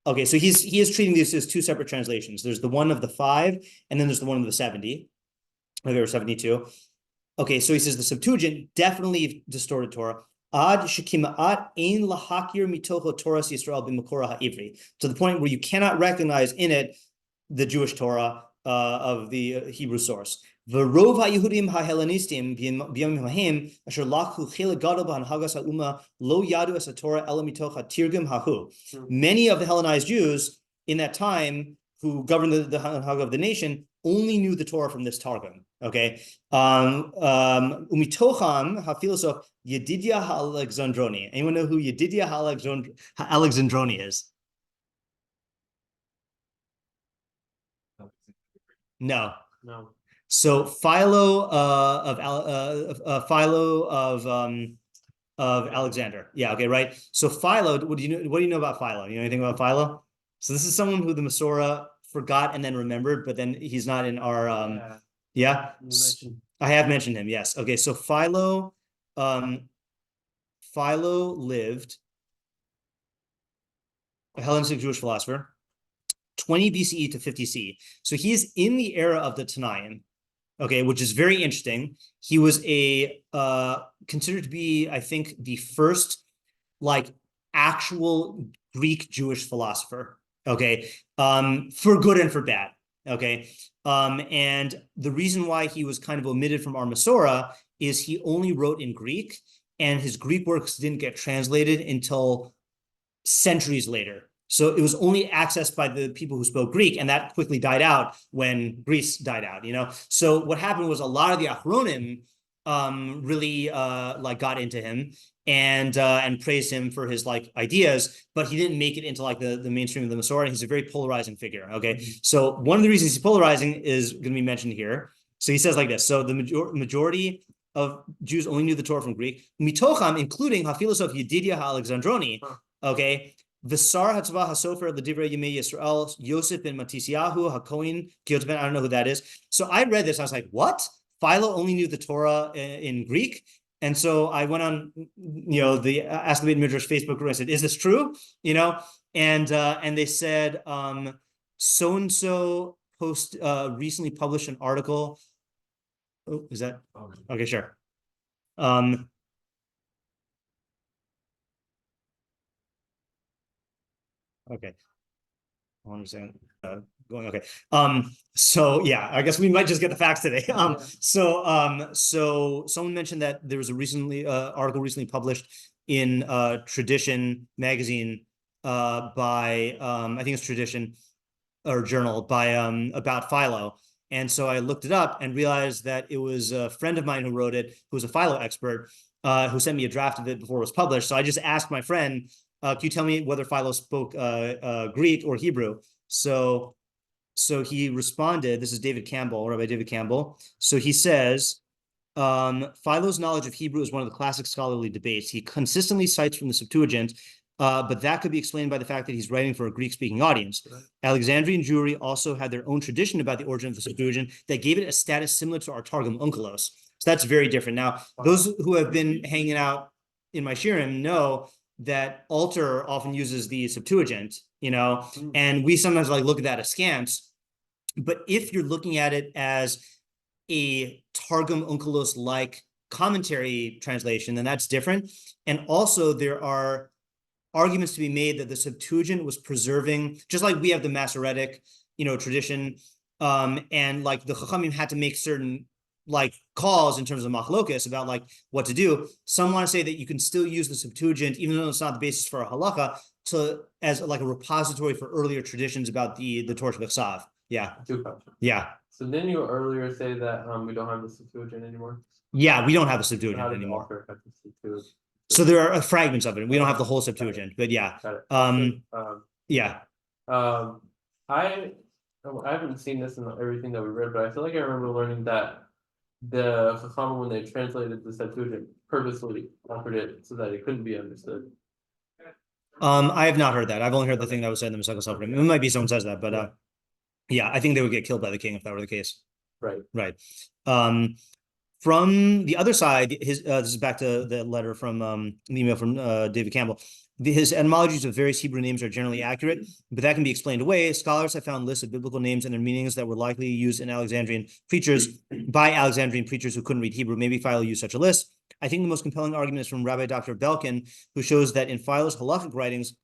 [SPEAKER 1] Okay, so he is treating these as two separate translations. There's the one of the 5, and then there's the one of the 70. Or 72. Okay, so he says the Septuagint definitely distorted Torah. Ad Shekimaat Ein Lahakir Mitocho Torah Yisrael B'Makora HaIvri, to the point where you cannot recognize in it the Jewish Torah of the Hebrew source. V'rov ha'Yehudim ha'Hellenistim b'yamim ha'hem asher lakhu chelik gadol b'hanhagas ha'uma lo yadu es ha'Torah ela mitoch ha'tirgum hahu. Many of the Hellenized Jews in that time who governed the Hanhaga of the nation only knew the Torah from this Targum. Okay, umitocham ha'philosoph Yedidia ha'Alexandroni. Anyone know who Yedidia ha'Alexandroni is? No. So Philo of Alexander. Yeah. Okay. Right. So Philo. What do you know about Philo? You know anything about Philo? So this is someone who the Masorah forgot and then remembered, but then he's not in our. Yeah. I have mentioned him. Yes. Okay. So Philo lived, a Hellenistic Jewish philosopher, 20 BCE to 50 CE. So he's in the era of the Tanaim. Okay, which is very interesting. He was considered to be, I think, the first like actual Greek Jewish philosopher. Okay, for good and for bad. Okay, and the reason why he was kind of omitted from our Masorah is he only wrote in Greek, and his Greek works didn't get translated until centuries later. So it was only accessed by the people who spoke Greek, and that quickly died out when Greece died out, you know? So what happened was a lot of the Achronim really like got into him and praised him for his like ideas, but he didn't make it into like the mainstream of the Masorah, and he's a very polarizing figure, okay? So one of the reasons he's polarizing is going to be mentioned here. So he says like this, so the majority of Jews only knew the Torah from Greek, mitocham, including ha-philosoph Yedidia ha-Alexandroni, okay? V'sar hatzvah hasofer l'divrei Yemei Yisrael Yosef ben Matisyahu HaKohen Kiyot ben, I don't know who that is. So I read this, I was like, what? Philo only knew the Torah in Greek? And so I went on, the Ask the Beit Midrash Facebook group and I said, is this true? And they said, so-and-so recently published an article. Oh, is that? Okay, sure. Okay. I understand. Going okay. So yeah, I guess we might just get the facts today. So someone mentioned that there was a article recently published in Tradition magazine by I think it's Tradition or Journal by about Philo. And so I looked it up and realized that it was a friend of mine who wrote it, who was a Philo expert, who sent me a draft of it before it was published. So I just asked my friend, can you tell me whether Philo spoke Greek or Hebrew? So he responded, this is Rabbi David Campbell. So he says, Philo's knowledge of Hebrew is one of the classic scholarly debates. He consistently cites from the Septuagint, but that could be explained by the fact that he's writing for a Greek-speaking audience. Right. Alexandrian Jewry also had their own tradition about the origin of the Septuagint that gave it a status similar to our Targum Onkelos. So that's very different. Now, those who have been hanging out in my shiurim know that altar often uses the Septuagint, and we sometimes like look at that askance. But if you're looking at it as a Targum Onkelos like commentary translation, then that's different. And also there are arguments to be made that the Septuagint was preserving, just like we have the Masoretic, tradition, and like the Chachamim had to make certain like calls in terms of machlokas about like what to do. Some want to say that you can still use the Septuagint, even though it's not the basis for a halacha, as like a repository for earlier traditions about the Torah V'chsav. Yeah.
[SPEAKER 3] Two questions.
[SPEAKER 1] Yeah.
[SPEAKER 3] So didn't you earlier say that we don't have the Septuagint anymore?
[SPEAKER 1] Yeah, we don't have the
[SPEAKER 3] So how
[SPEAKER 1] Septuagint
[SPEAKER 3] did the
[SPEAKER 1] anymore.
[SPEAKER 3] author have the Septuagint?
[SPEAKER 1] So there are fragments of it. We don't have the whole Septuagint, but yeah.
[SPEAKER 3] Got it.
[SPEAKER 1] Yeah.
[SPEAKER 3] I haven't seen this in everything that we read, but I feel like I remember learning that the Chacham, when they translated the Septuagint, purposely altered it so that it couldn't be understood.
[SPEAKER 1] I have not heard that. I've only heard the thing that was said in the Matzok Suffering. It might be someone says that, but yeah, I think they would get killed by the king if that were the case.
[SPEAKER 3] Right.
[SPEAKER 1] Right. From the other side, this is back to the letter from the email from David Campbell. His etymologies of various Hebrew names are generally accurate, but that can be explained away. Scholars have found lists of biblical names and their meanings that were likely used in Alexandrian preachers by Alexandrian preachers who couldn't read Hebrew. Maybe Philo used such a list. I think the most compelling argument is from Rabbi Dr. Belkin, who shows that in Philo's halachic writings,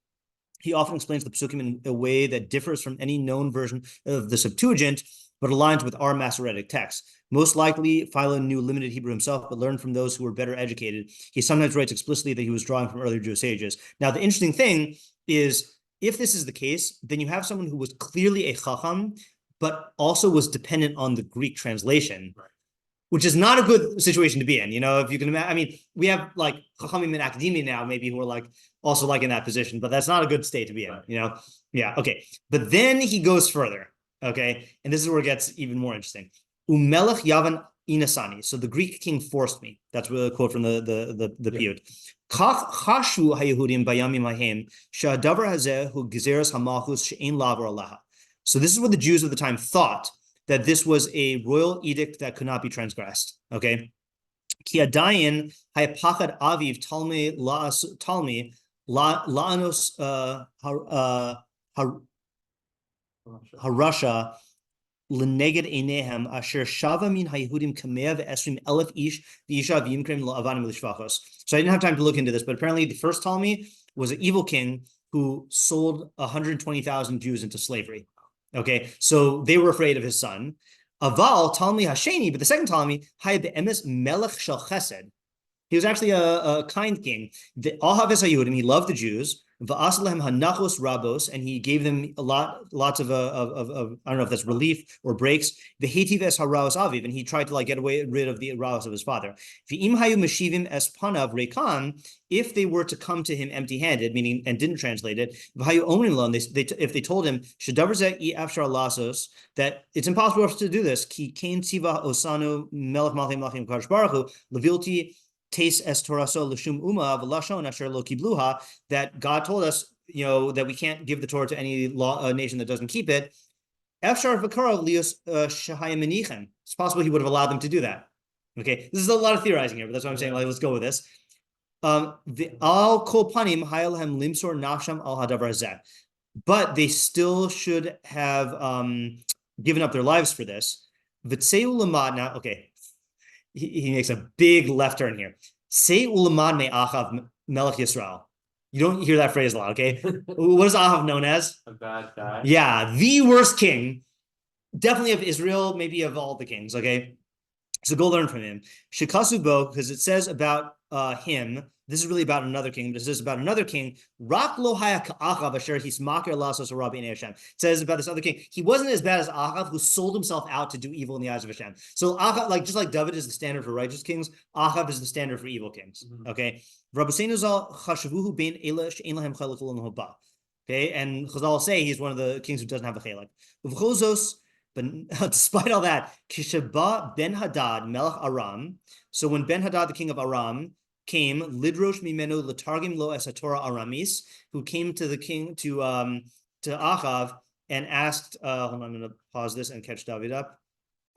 [SPEAKER 1] he often explains the psukim in a way that differs from any known version of the Septuagint, but aligns with our Masoretic text. Most likely, Philo knew limited Hebrew himself, but learned from those who were better educated. He sometimes writes explicitly that he was drawing from earlier Jewish sages. Now, the interesting thing is, if this is the case, then you have someone who was clearly a chacham, but also was dependent on the Greek translation, which is not a good situation to be in. If you can imagine, I mean, we have like chachamim in academia now, maybe who are like also like in that position, but that's not a good state to be in, Yeah, okay. But then he goes further, okay? And this is where it gets even more interesting. Umelech Yavan inasani. So the Greek king forced me. That's a quote from the piyut. Kach chashu haYehudim bayamim hahem sha'adavar hazeh hu gezeres hamalchus she'ein lav or alaha. So this is what the Jews of the time thought, that this was a royal edict that could not be transgressed. Okay. Ki adayin hayapachad aviv talmi la'anos harasha l'neged einehem asher shava min haYehudim kameh ve'esrim elef ish v'isha v'yimkrem la'avanim l'shvachos. So I didn't have time to look into this, but apparently the first Ptolemy was an evil king who sold 120,000 Jews into slavery. Okay, so they were afraid of his son. Aval Ptolemy Hasheni, but the second Ptolemy, Hay be'emes melech shel chesed. He was actually a kind king. The Ahaves HaYehudim, he loved the Jews. Va'as lehem hanachos rabos, and he gave them lots of I don't know if that's relief or breaks. The Teves haraos aviv, and he tried to like get rid of the raos of his father. V'im hayu meshivim es panav rekan, if they were to come to him empty-handed, meaning and didn't translate it. V'hayu omrim lo, if they told him shedavar zeh afshar lasos, that it's impossible for us to do this. Ki kain tziva osanu melech malchim malchim kadosh baruch hu levilti Tes es Toraso l'shum uma v'lashon asher lo kibluha, that God told us, that we can't give the Torah to any nation that doesn't keep it. Efshar v'kara lios shahayim menichem. It's possible he would have allowed them to do that. Okay, this is a lot of theorizing here, but that's what I'm saying. Like, let's go with this. The al kol panim hayalhem limsor nafsham al hadavar zeh, but they still should have given up their lives for this. V'tzeu lamad. Now, okay. He makes a big left turn here. Say ulamad me Achav Melech Yisrael. You don't hear that phrase a lot, okay? What is Ahav known as?
[SPEAKER 3] A bad guy.
[SPEAKER 1] Yeah, the worst king, definitely of Israel, maybe of all the kings, okay? So go learn from him. Shikasu bo, because it says about him, this is really about another king, but it says about another king, Rak lo haya ka'achav asher hismaker lasos rabbi in Hashem. It says about this other king, he wasn't as bad as Achav, who sold himself out to do evil in the eyes of Hashem. So Achav, just like David is the standard for righteous kings, Achav is the standard for evil kings. Okay. Okay, and Chazal say he's one of the kings who doesn't have a chelak. But despite all that, Kishaba ben Hadad melech Aram. So when Ben Hadad, the king of Aram, came, Lidrosh Mimenu Latargim Lo Esatora Aramis, who came to the king to Achav and asked, hold on, I'm gonna pause this and catch David up.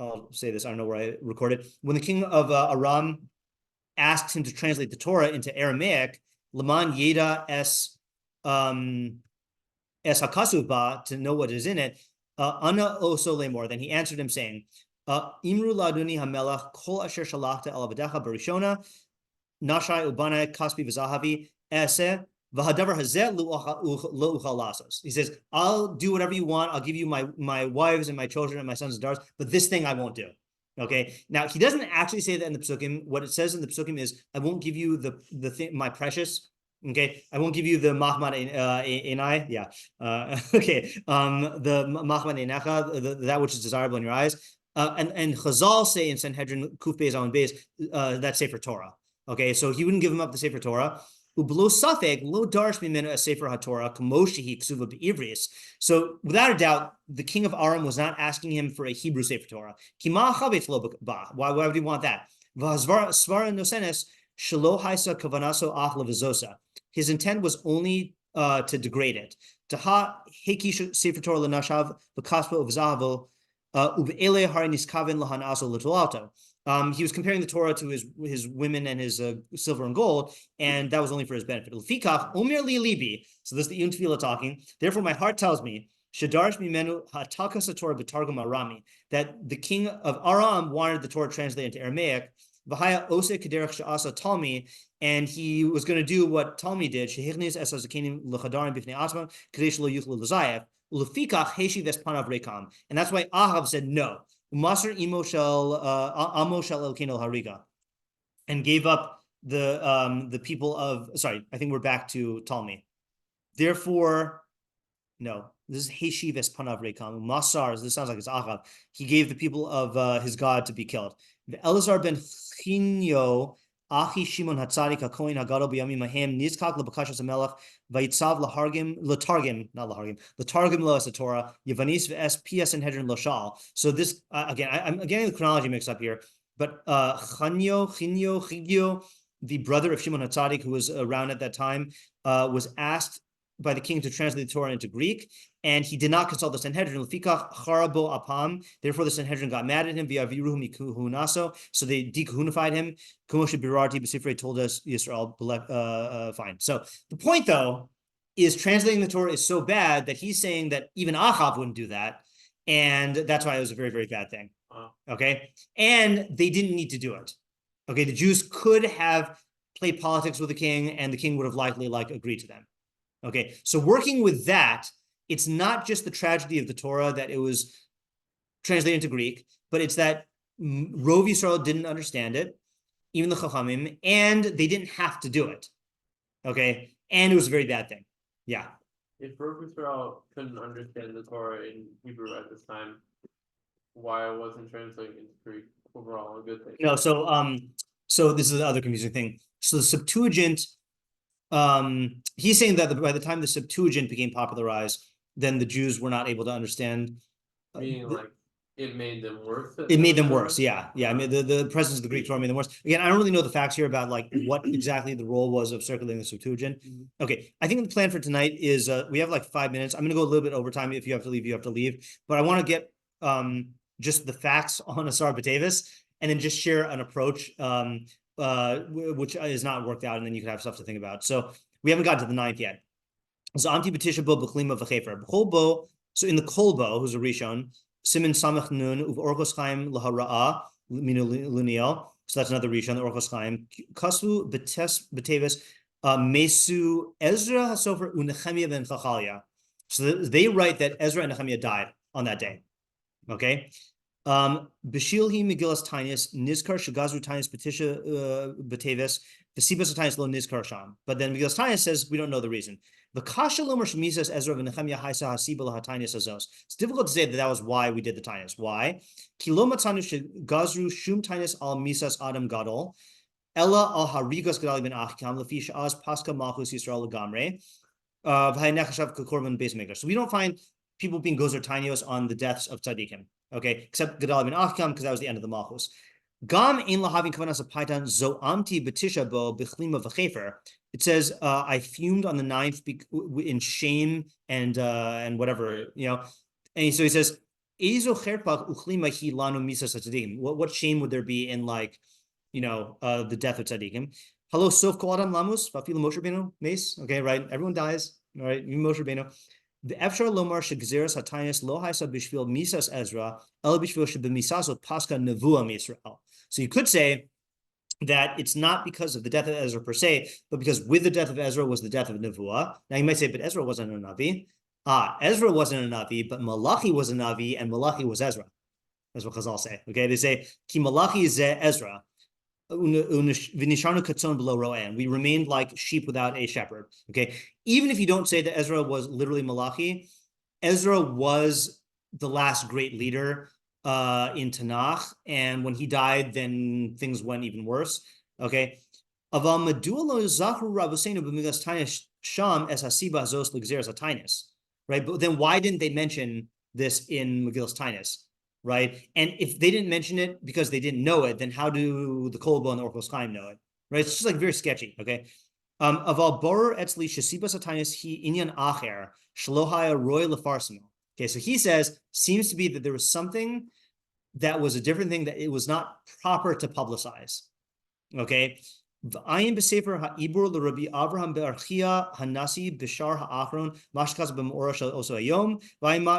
[SPEAKER 1] I'll say this, I don't know where I recorded. When the king of Aram asked him to translate the Torah into Aramaic, Laman Yeda es hakasuba, to know what is in it, Ana oso lemor. Then he answered him saying, Imru laduni hamelach kol asher shalachta el avadecha barishona nashai ubana kaspi v'zahavi ese v'hadavar hazeh lo uchal lasos. He says, I'll do whatever you want. I'll give you my wives and my children and my sons and daughters, but this thing I won't do. Okay. Now he doesn't actually say that in the Psukim. What it says in the Psukim is, I won't give you the thing, my precious. Okay, I won't give you the mahmad enai. Yeah. Okay. The mahmad enecha, that which is desirable in your eyes. And Chazal say in Sanhedrin Kuf Beis Aleph Beis, that's Sefer Torah. Okay, so he wouldn't give him up the Sefer Torah. Ublo safek lo darsh mimenu a Sefer HaTorah k'moshehi ksuva be'ivris. So without a doubt, the king of Aram was not asking him for a Hebrew Sefer Torah. Kima chavetz lo ba. Why would he want that? V'hasvara nosenes shelo haisa kavanaso ach levizosa. His intent was only to degrade it. Taha heki Sefer Torah l'nashav v'kaspa uvzahavo uve'ele hari niskaven lahanaso l'tolato. He was comparing the Torah to his women and his silver and gold, and that was only for his benefit. L'fikach omer li libi. So this is the Iyun Tefilah talking. Therefore, my heart tells me, Shadarsh mimenu hatakas Torah b'targum arami, that the king of Aram wanted the Torah translated into Aramaic. V'haya ose kederach she'asa Talmi, and he was going to do what Talmi did. Shehichnis es hazakenim l'chadarim b'fnei atzma kadesh lo yuchlu l'zayev u'lefikach heshi vespanav rekam, and that's why Ahav said no. Umasar imo shel amo shel elkein el hariga, and gave up the people of. Sorry, I think we're back to Talmi. Therefore, no, this is Heshiv es panav rekam. Masar, this sounds like it's Ahav. He gave the people of his God to be killed. The Elazar ben Chinyo Achi Shimon Hatzadik HaKohen Hagadol B'Yamim Mahem Nizkak LeBakashas HaMelech Vayitzav Letargim Lo as the Torah Yavanis V'es P.S. Sanhedrin Loshal. So this again, I'm getting the chronology mixed up here, but Chigyo, the brother of Shimon Hatzadik, who was around at that time, was asked by the king to translate the Torah into Greek, and he did not consult the Sanhedrin. Lefikach charabo apam. Therefore, the Sanhedrin got mad at him. V'aviruhu mikuhunaso. So they dekahunified him. Kumoshe birarti b'sifrei told us Yisrael. Fine. So the point, though, is translating the Torah is so bad that he's saying that even Achav wouldn't do that, and that's why it was a very, very bad thing. Okay, and they didn't need to do it. Okay, the Jews could have played politics with the king, and the king would have likely agreed to them. Okay, so working with that, it's not just the tragedy of the Torah that it was translated into Greek, but it's that Rov Yisrael didn't understand it, even the Chachamim, and they didn't have to do it. Okay, and it was a very bad thing. Yeah.
[SPEAKER 3] If Rov Yisrael couldn't understand the Torah in Hebrew at this time, why wasn't translating into Greek overall a good thing?
[SPEAKER 1] No, so this is the other confusing thing. So the Septuagint. He's saying that by the time the Septuagint became popularized, then the Jews were not able to understand.
[SPEAKER 3] Meaning, like, it made them worse.
[SPEAKER 1] It made them worse. Yeah. I mean, the presence of the Greek Torah made them worse. Again, I don't really know the facts here about like what exactly the role was of circulating the Septuagint. Okay, I think the plan for tonight is we have like 5 minutes. I'm going to go a little bit over time. If you have to leave, you have to leave. But I want to get just the facts on Asarah Teves, and then just share an approach. Which is not worked out, and then you can have stuff to think about. So we haven't gotten to the 9th yet. So Amti B'Tisha Bo B'Chlima V'Chefer B'Cholbo. So in the Kolbo, who's a Rishon, Simin Samach Nun Uv Orchos Chaim L'Hara'a Minu Luniel. So that's another Rishon, the Orchos Chaim. Kasu B'Teves Mesu Ezra HaSofer Unechemia Ben Chachalia. So they write that Ezra and Nehemiah died on that day. Okay. B'shilhi Megillas Taanis Nizkar Shagazru Taanis Betisha B'Teves V'Sibas Taanis Lo Nizkar Sham. But then Megillas Taanis says we don't know the reason. V'Kasha Lomer Shemisas Ezra V'Nechemia Haisa Hasiba LaHataanis Azos. It's difficult to say that was why we did the Taanis. Why? Ki lo matzanu Shagazru Shum Taanis Al Misas Adam Gadol Ella Al Harigas Gadali Ben Achikam Lefi Sha'az Pascha Malchus Yisrael Lagamre V'Hainechashav Korban Beis Mikdash. So we don't find people being gozer tinios on the deaths of tzaddikim. Okay, except Gedal ben Achikam, because that was the end of the Malchus. Gam ein lahavin kavanas apaitan zoamti betisha bo bichlima v'chefer. It says, I fumed on the 9th in shame and whatever, you know. And so he says, What shame would there be in like, the death of tzaddikim? Hello, sof kol adam lamus, vafilu Moshe Rabbeinu mace. Okay, right? Everyone dies. All right, Moshe Rabbeinu. The Efshar Lomar Shegzeres Hataynis Lo Haisa Bishvil Misas Ezra El Bishvil Shebimisaso Pascha Nevua Misrael. So you could say that it's not because of the death of Ezra per se, but because with the death of Ezra was the death of Nevuah. Now you might say, but Ezra wasn't a Navi. Ezra wasn't a Navi, but Malachi was a Navi, and Malachi was Ezra. That's what Chazal say. Okay, they say Ki Malachi ze Ezra. We remained like sheep without a shepherd. Okay, even if you don't say that Ezra was literally Malachi, Ezra was the last great leader in Tanakh, and when he died, then things went even worse. Okay, right? But then why didn't they mention this in Megillus Taanis? Right, and if they didn't mention it because they didn't know it, then how do the Kolbo and the Orchos Chaim know it? Right, it's just like very sketchy. Okay, aval borer etzli shesibas atanis he inyan acher shlohaya roy lefarsimo. Okay, so he says seems to be that there was something that was a different thing that it was not proper to publicize. Okay. V'ayin b'sefer ha'ibur l'Rabbi Avraham be'archia hanasi b'shar ha'achron mashkas b'morah shel oso hayom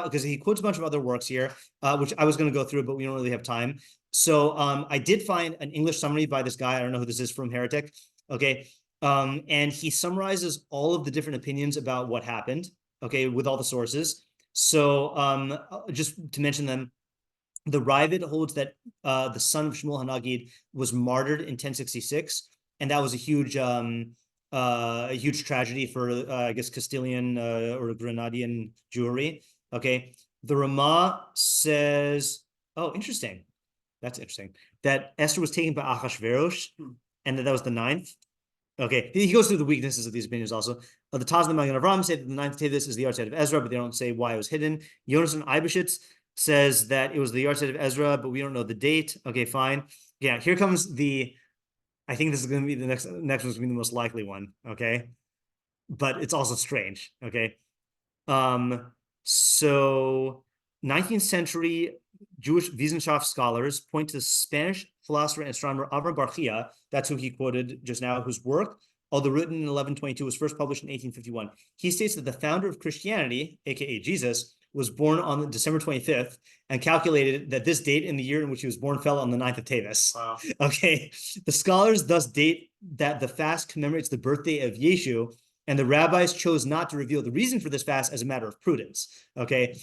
[SPEAKER 1] because he quotes a bunch of other works here, which I was going to go through, but we don't really have time. So I did find an English summary by this guy. I don't know who this is, from Heretic. Okay, and he summarizes all of the different opinions about what happened. Okay, with all the sources. So just to mention them. The Ravid holds that the son of Shmuel Hanagid was martyred in 1066, and that was a huge tragedy for I guess Castilian or Granadian Jewry. Okay, the Ramah says, oh, interesting. That's interesting. That Esther was taken by Achashverosh, and that was the 9th. Okay, he goes through the weaknesses of these opinions also. The Taz and the Magen Avraham say that the 9th Teves is the yahrzeit of Ezra, but they don't say why it was hidden. Yonason Eibeshitz says that it was the yahrzeit of Ezra, but we don't know the date. Okay, fine. Yeah, here comes I think this is going to be the next one's going to be the most likely one. Okay, but it's also strange. Okay, so 19th century Jewish Wissenschaft scholars point to the Spanish philosopher and astronomer Avram Barchia. That's who he quoted just now, whose work, although written in 1122, was first published in 1851. He states that the founder of Christianity, aka Jesus, was born on December 25th, and calculated that this date in the year in which he was born fell on the 9th of Teves.
[SPEAKER 3] Wow.
[SPEAKER 1] Okay, the scholars thus date that the fast commemorates the birthday of Yeshu, and the rabbis chose not to reveal the reason for this fast as a matter of prudence. Okay,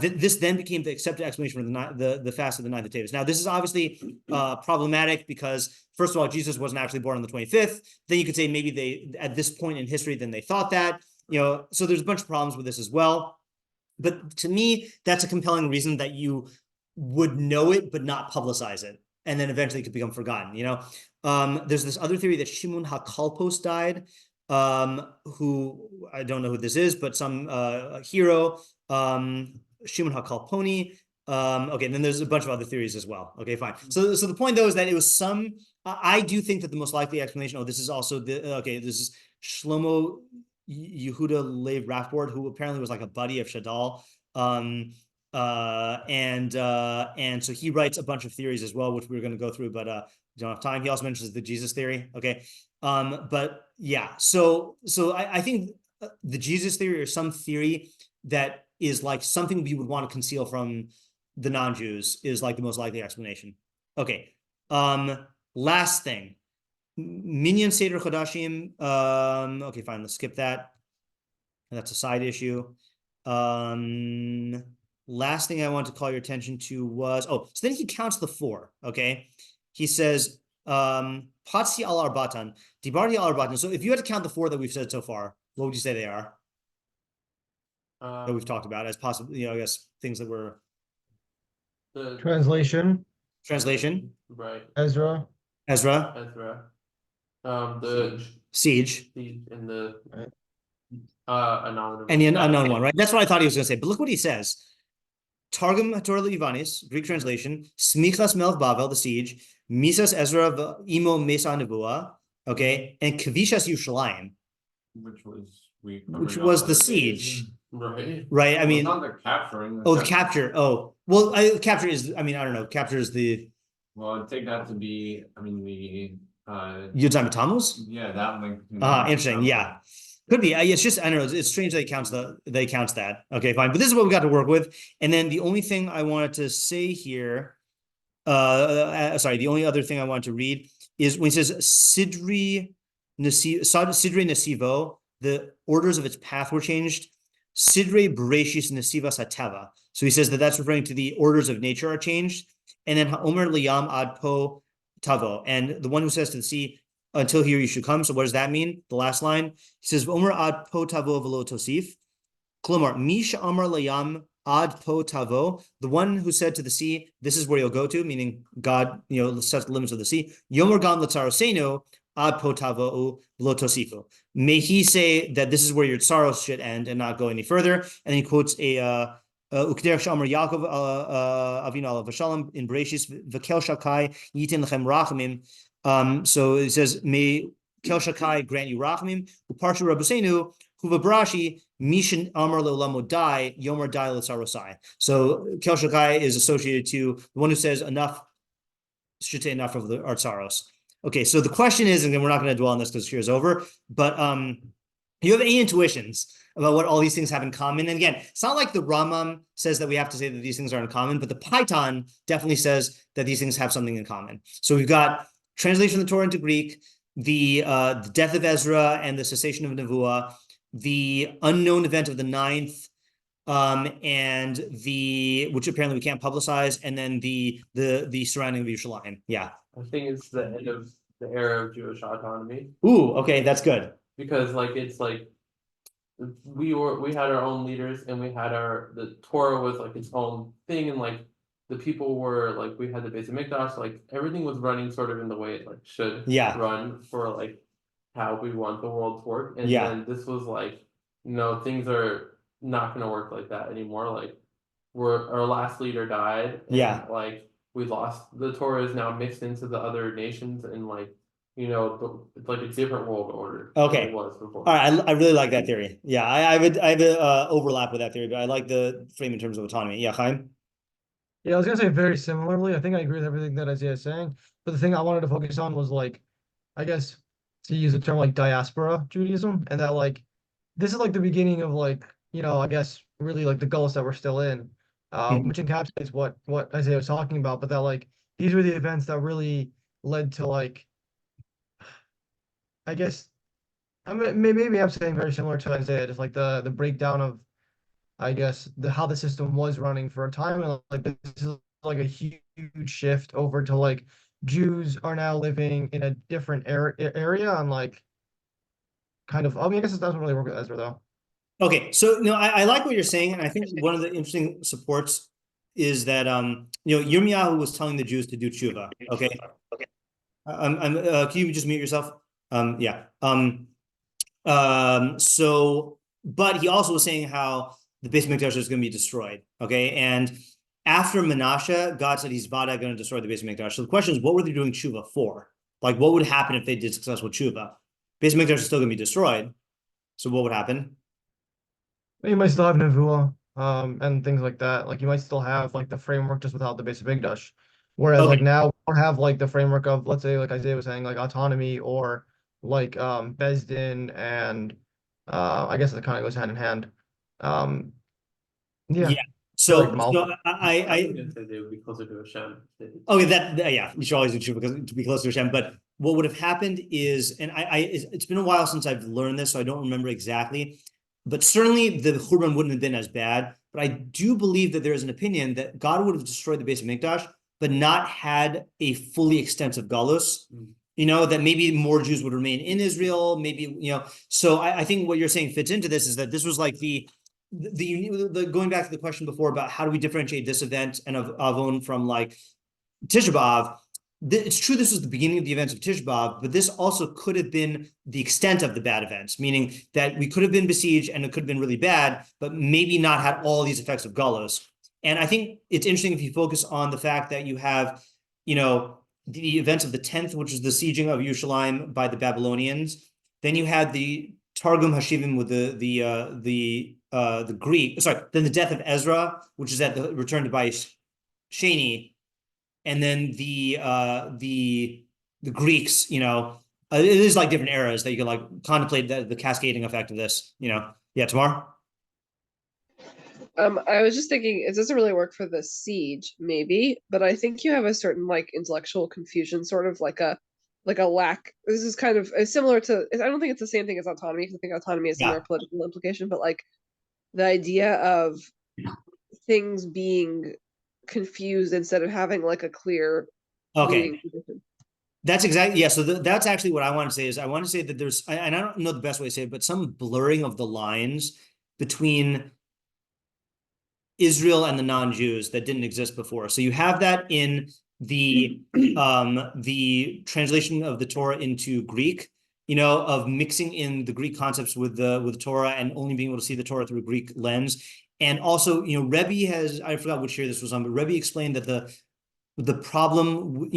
[SPEAKER 1] this then became the accepted explanation for the fast of the 9th of Teves. Now, this is obviously problematic because, first of all, Jesus wasn't actually born on the 25th. Then you could say maybe they, at this point in history, then they thought that. So there's a bunch of problems with this as well. But to me, that's a compelling reason that you would know it, but not publicize it. And then eventually it could become forgotten, There's this other theory that Shimon HaKalpos died, who, I don't know who this is, but some hero, Shimon HaKalponi. Okay, and then there's a bunch of other theories as well. Okay, fine. So the point, though, is that it was I do think that the most likely explanation, this is also, this is Shlomo Yehuda Lev Rafford, who apparently was like a buddy of Shadal, and so he writes a bunch of theories as well, which we're going to go through, but don't have time. He also mentions the Jesus theory. Okay, but yeah, so I think the Jesus theory, or some theory that is like something we would want to conceal from the non-Jews, is like the most likely explanation. Okay, last thing. Minyan Seder Chodashim. Okay, fine. Let's skip that. That's a side issue. Last thing I want to call your attention to was, so then he counts the 4. Okay, he says, Patsi al Arbatan, Dibardi al Arbatan. So if you had to count the 4 that we've said so far, what would you say they are? That we've talked about as possible, I guess things that were
[SPEAKER 3] The
[SPEAKER 2] Translation,
[SPEAKER 3] right.
[SPEAKER 2] Ezra.
[SPEAKER 3] The
[SPEAKER 1] Siege,
[SPEAKER 3] and the
[SPEAKER 2] Right.
[SPEAKER 3] anonymous.
[SPEAKER 1] and the unknown one, right? That's what I thought he was going to say. But look what he says. Targum HaTorah Livanis, Greek translation, Smichas Melech Bavel, the siege, Misas Ezra Imo Mesa Nevuah, okay, and Kavishas Yerushalayim,
[SPEAKER 5] which was
[SPEAKER 1] the siege.
[SPEAKER 3] Right.
[SPEAKER 1] right? I
[SPEAKER 5] Well,
[SPEAKER 1] mean,
[SPEAKER 5] it's not the capturing.
[SPEAKER 1] oh, the capture. Oh, well, capture is. I mean, I don't know. Capture is the
[SPEAKER 5] Well, I'd take that to be. I mean, the
[SPEAKER 1] Yud Tammuz.
[SPEAKER 5] yeah, that link.
[SPEAKER 1] Interesting. Yeah. Could be. It's just I don't know. It's strange that he counts that. Okay, fine. But this is what we got to work with. And then the only thing I wanted to say here, sorry, the only other thing I wanted to read is when he says Sidri Nasivo, the orders of its path were changed. Sidre Bereshis Nasivas Hateva. So he says that that's referring to the orders of nature are changed. And then Omer Liyam Ad Po Tavo, and the one who says to the sea, until here you should come. So what does that mean? The last line, he says, Omer Ad Po Tavo Velo Tosif. Klomar, Misha Amar Layam Ad Po Tavo, the one who said to the sea, this is where you'll go to, meaning God, sets the limits of the sea. Yomer Gam Latzaroseno Ad Po Tavo Velo Tosifu. May he say that this is where your sorrows should end and not go any further. And then he quotes a Ukder Shamar Yaakov Avinu Alav Vashalom in Bereshis V'kel Shakai Yitin Lechem Rachamim. So it says, may Kel Shakai grant you Rachamim, Uparshu Rabbeinu, Huvabrashi, Mishan Amar Leolamo Dai, Yomer Dai Latzarosai. So Kel Shakai is associated to the one who says enough, should say enough of the Artsaros. Okay, so the question is, and then we're not going to dwell on this because here is over, but you have any intuitions about what all these things have in common? And again, it's not like the Rambam says that we have to say that these things are in common, but the Paitan definitely says that these things have something in common. So we've got translation of the Torah into Greek, the death of Ezra and the cessation of Nevuah, the unknown event of the 9th, and which apparently we can't publicize, and then the surrounding of Yerushalayim. Yeah.
[SPEAKER 3] I think it's the end of the era of Jewish autonomy.
[SPEAKER 1] Ooh, okay, that's good.
[SPEAKER 3] Because it's like we had our own leaders, and we had the Torah was like its own thing, and like the people were like, we had the Beis Hamikdash, like everything was running sort of in the way it like should run for like how we want the world to work. And then this was like, no, things are not going to work like that anymore. Like our last leader died, and like we lost, the Torah is now mixed into the other nations, and like, it's like a different world order than it was before.
[SPEAKER 1] All right, I really like that theory. Yeah, I have an overlap with that theory, but I like the frame in terms of autonomy. Yeah, Chaim?
[SPEAKER 2] Yeah, I was gonna say very similarly. I think I agree with everything that Isaiah is saying, but the thing I wanted to focus on was like, I guess to use the term like diaspora Judaism, and that like this is like the beginning of like, I guess really like the gulls that we're still in, which encapsulates what Isaiah was talking about, but that like these were the events that really led to like, I guess maybe I'm saying very similar to Isaiah, just like the breakdown of, I guess, how the system was running for a time, and like this is like a huge shift over to like Jews are now living in a different area, and like kind of, I mean, I guess it doesn't really work with Ezra though.
[SPEAKER 1] Okay, so no, I like what you're saying, and I think one of the interesting supports is that Yirmiyahu was telling the Jews to do teshuvah. Okay, can you just mute yourself? Yeah. So, but he also was saying how the Beis Hamikdash is going to be destroyed. Okay, and after Menashe, God said he's going to destroy the Beis Hamikdash. So the question is, what were they doing teshuvah for? Like, what would happen if they did successful teshuvah? Beis Hamikdash is still going to be destroyed. So what would happen?
[SPEAKER 2] You might still have Nevuah, and things like that. Like you might still have like the framework just without the Beis Hamikdash. Whereas like now we have like the framework of, let's say, like Isaiah was saying, like autonomy, or like Besdin, and I guess it kind of goes hand in hand. Yeah.
[SPEAKER 1] So,
[SPEAKER 2] like
[SPEAKER 3] I think they would be closer to Hashem.
[SPEAKER 1] Okay, yeah, you should always do teshuvah because to be closer to Hashem. But what would have happened is, and it's been a while since I've learned this, so I don't remember exactly. But certainly the Churban wouldn't have been as bad. But I do believe that there is an opinion that God would have destroyed the Beis Hamikdash, but not had a fully extensive galus. That maybe more Jews would remain in Israel. Maybe So I think what you're saying fits into this is that this was like the going back to the question before about how do we differentiate this event and of Avon from like Tisha B'Av. It's true this was the beginning of the events of Tisha B'Av, but this also could have been the extent of the bad events, meaning that we could have been besieged and it could have been really bad, but maybe not had all these effects of galus. And I think it's interesting if you focus on the fact that you have, the events of the 10th, which is the sieging of Yerushalayim by the Babylonians. Then you had the Targum Hashivim with the then the death of Ezra, which is at the return by Shani, and then the Greeks, it is like different eras that you can like contemplate the cascading effect of this, Yeah, Tamar?
[SPEAKER 6] I was just thinking, it doesn't really work for the siege, maybe, but I think you have a certain like intellectual confusion, sort of like a lack. This is kind of similar to. I don't think it's the same thing as autonomy, because I think autonomy has some more political implication, but like the idea of things being confused instead of having like a clear leading position.
[SPEAKER 1] That's exactly, yeah. So that's actually what I want to say is I want to say that there's, and I don't know the best way to say it, but some blurring of the lines between Israel and the non-Jews that didn't exist before. So you have that in the translation of the Torah into Greek, of mixing in the Greek concepts with Torah and only being able to see the Torah through a Greek lens. And also, Rebbe has, I forgot which year this was on, but Rebbe explained that the problem,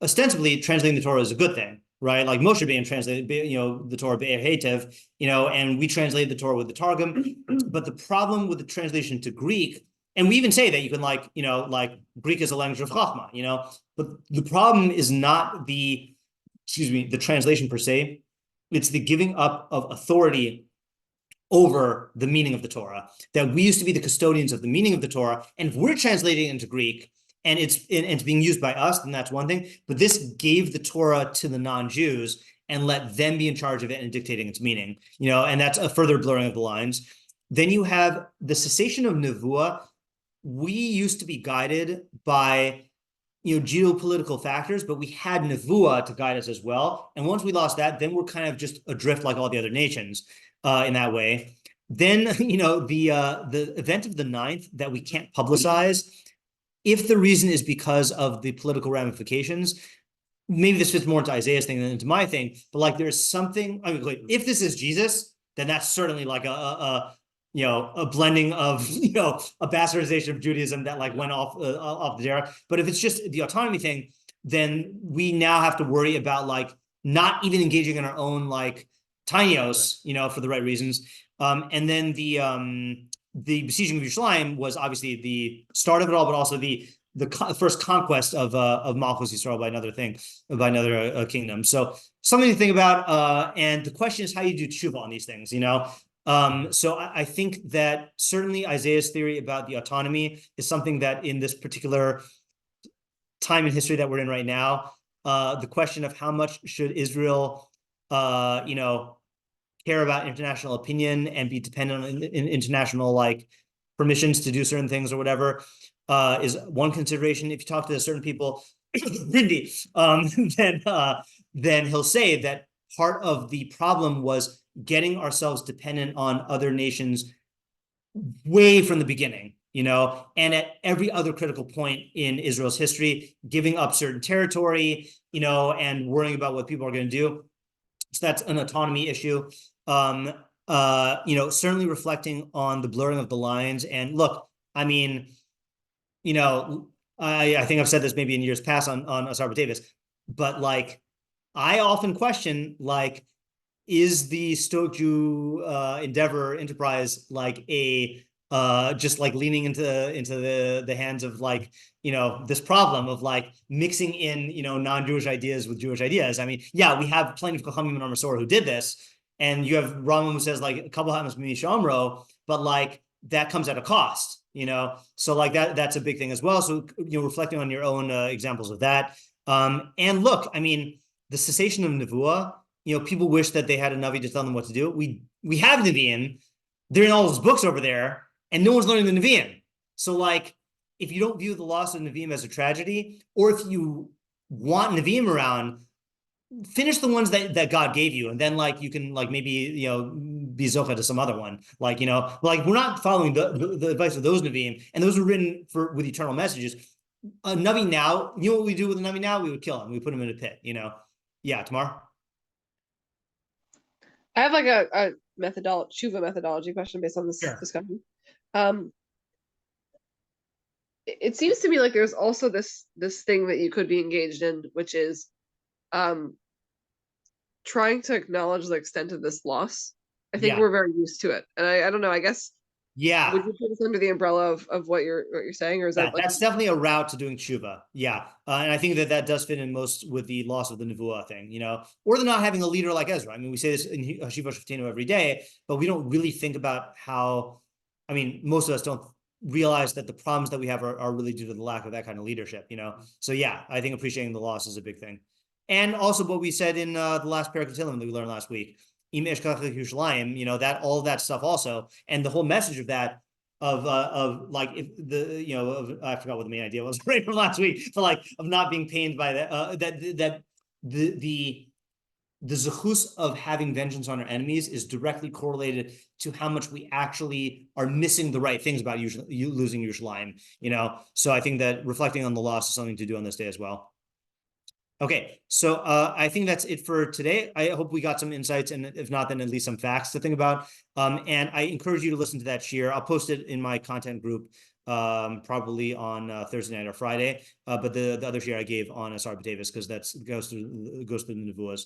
[SPEAKER 1] ostensibly translating the Torah is a good thing, right? Like Moshe being translated, the Torah be'er heitev, and we translate the Torah with the Targum. But the problem with the translation to Greek, and we even say that you can like Greek is a language of Chachma, but the problem is not the translation per se. It's the giving up of authority over the meaning of the Torah, that we used to be the custodians of the meaning of the Torah. And if we're translating into Greek, and it's being used by us, then that's one thing. But this gave the Torah to the non-Jews and let them be in charge of it and dictating its meaning, and that's a further blurring of the lines. Then you have the cessation of nevuah. We used to be guided by, geopolitical factors, but we had nevuah to guide us as well. And once we lost that, then we're kind of just adrift like all the other nations in that way. Then, the event of the 9th that we can't publicize, if the reason is because of the political ramifications, maybe this fits more into Isaiah's thing than into my thing, but like there's something, if this is Jesus, then that's certainly like a blending of, a bastardization of Judaism that like went off the derrick. But if it's just the autonomy thing, then we now have to worry about like not even engaging in our own like tinios, for the right reasons. And then the besieging of Yerushalayim was obviously the start of it all, but also the first conquest of Malchus Yisrael by another kingdom. So something to think about. And the question is how you do teshuvah on these things. So I think that certainly Isaiah's theory about the autonomy is something that in this particular time in history that we're in right now, the question of how much should Israel, care about international opinion and be dependent on international like permissions to do certain things or whatever is one consideration. If you talk to certain people, then he'll say that part of the problem was getting ourselves dependent on other nations way from the beginning, and at every other critical point in Israel's history, giving up certain territory, and worrying about what people are going to do. So that's an autonomy issue. Certainly reflecting on the blurring of the lines. And look, I mean, I think I've said this maybe in years past on Asarah Teves, but like, I often question, like, is the Stoic Jew enterprise like a just like leaning into the hands of like, this problem of like mixing in, non-Jewish ideas with Jewish ideas? I mean, yeah, we have plenty of Chachamim and Masorah who did this, and you have Rambam who says like a couple happens Mishamro, but like that comes at a cost, so like that's a big thing as well. So reflecting on your own examples of that. And look, I mean, the cessation of nevuah, people wish that they had a Navi to tell them what to do. We have Nevi'im, they're in all those books over there, and no one's learning the Nevi'im. So like, if you don't view the loss of Nevi'im as a tragedy, or if you want Nevi'im around, finish the ones that God gave you, and then like you can like maybe be zocha to some other one. Like like we're not following the advice of those Nevi'im, and those were written with eternal messages. A Navi now, what we do with a Navi now? We would kill him. We put him in a pit. Yeah, Tamar.
[SPEAKER 6] I have like a teshuvah methodology question based on this discussion. It seems to me like there's also this thing that you could be engaged in, which is trying to acknowledge the extent of this loss I think
[SPEAKER 1] Yeah.
[SPEAKER 6] we're very used to it. And I don't know, I guess
[SPEAKER 1] Yeah.
[SPEAKER 6] would you put this under the umbrella of what you're saying, or is
[SPEAKER 1] Yeah,
[SPEAKER 6] that like
[SPEAKER 1] that's definitely a route to doing teshuvah. Yeah, and I think that that does fit in most with the loss of the nevuah thing, or the not having a leader like Ezra. I mean, we say this in Hashiva Shofteinu every day, but we don't really think about how. I mean, most of us don't realize that the problems that we have are really due to the lack of that kind of leadership. So yeah, I think appreciating the loss is a big thing, and also what we said in the last parak of Tehillim that we learned last week. That all of that stuff also, and the whole message of that of like if the of I forgot what the main idea was right from last week, but like of not being pained by that that the zechus of having vengeance on our enemies is directly correlated to how much we actually are missing the right things about losing Yerushalayim. So I think that reflecting on the loss is something to do on this day as well. Okay, so I think that's it for today. I hope we got some insights, and if not, then at least some facts to think about. And I encourage you to listen to that shiur. I'll post it in my content group probably on Thursday night or Friday. But the other shiur I gave on Asarah Teves, because that goes through the nevuahs.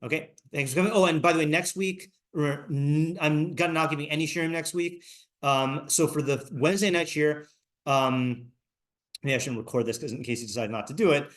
[SPEAKER 1] Okay, thanks for coming. Oh, and by the way, next week I'm not giving any shiurim next week. So for the Wednesday night shiur, maybe I shouldn't record this because in case you decide not to do it.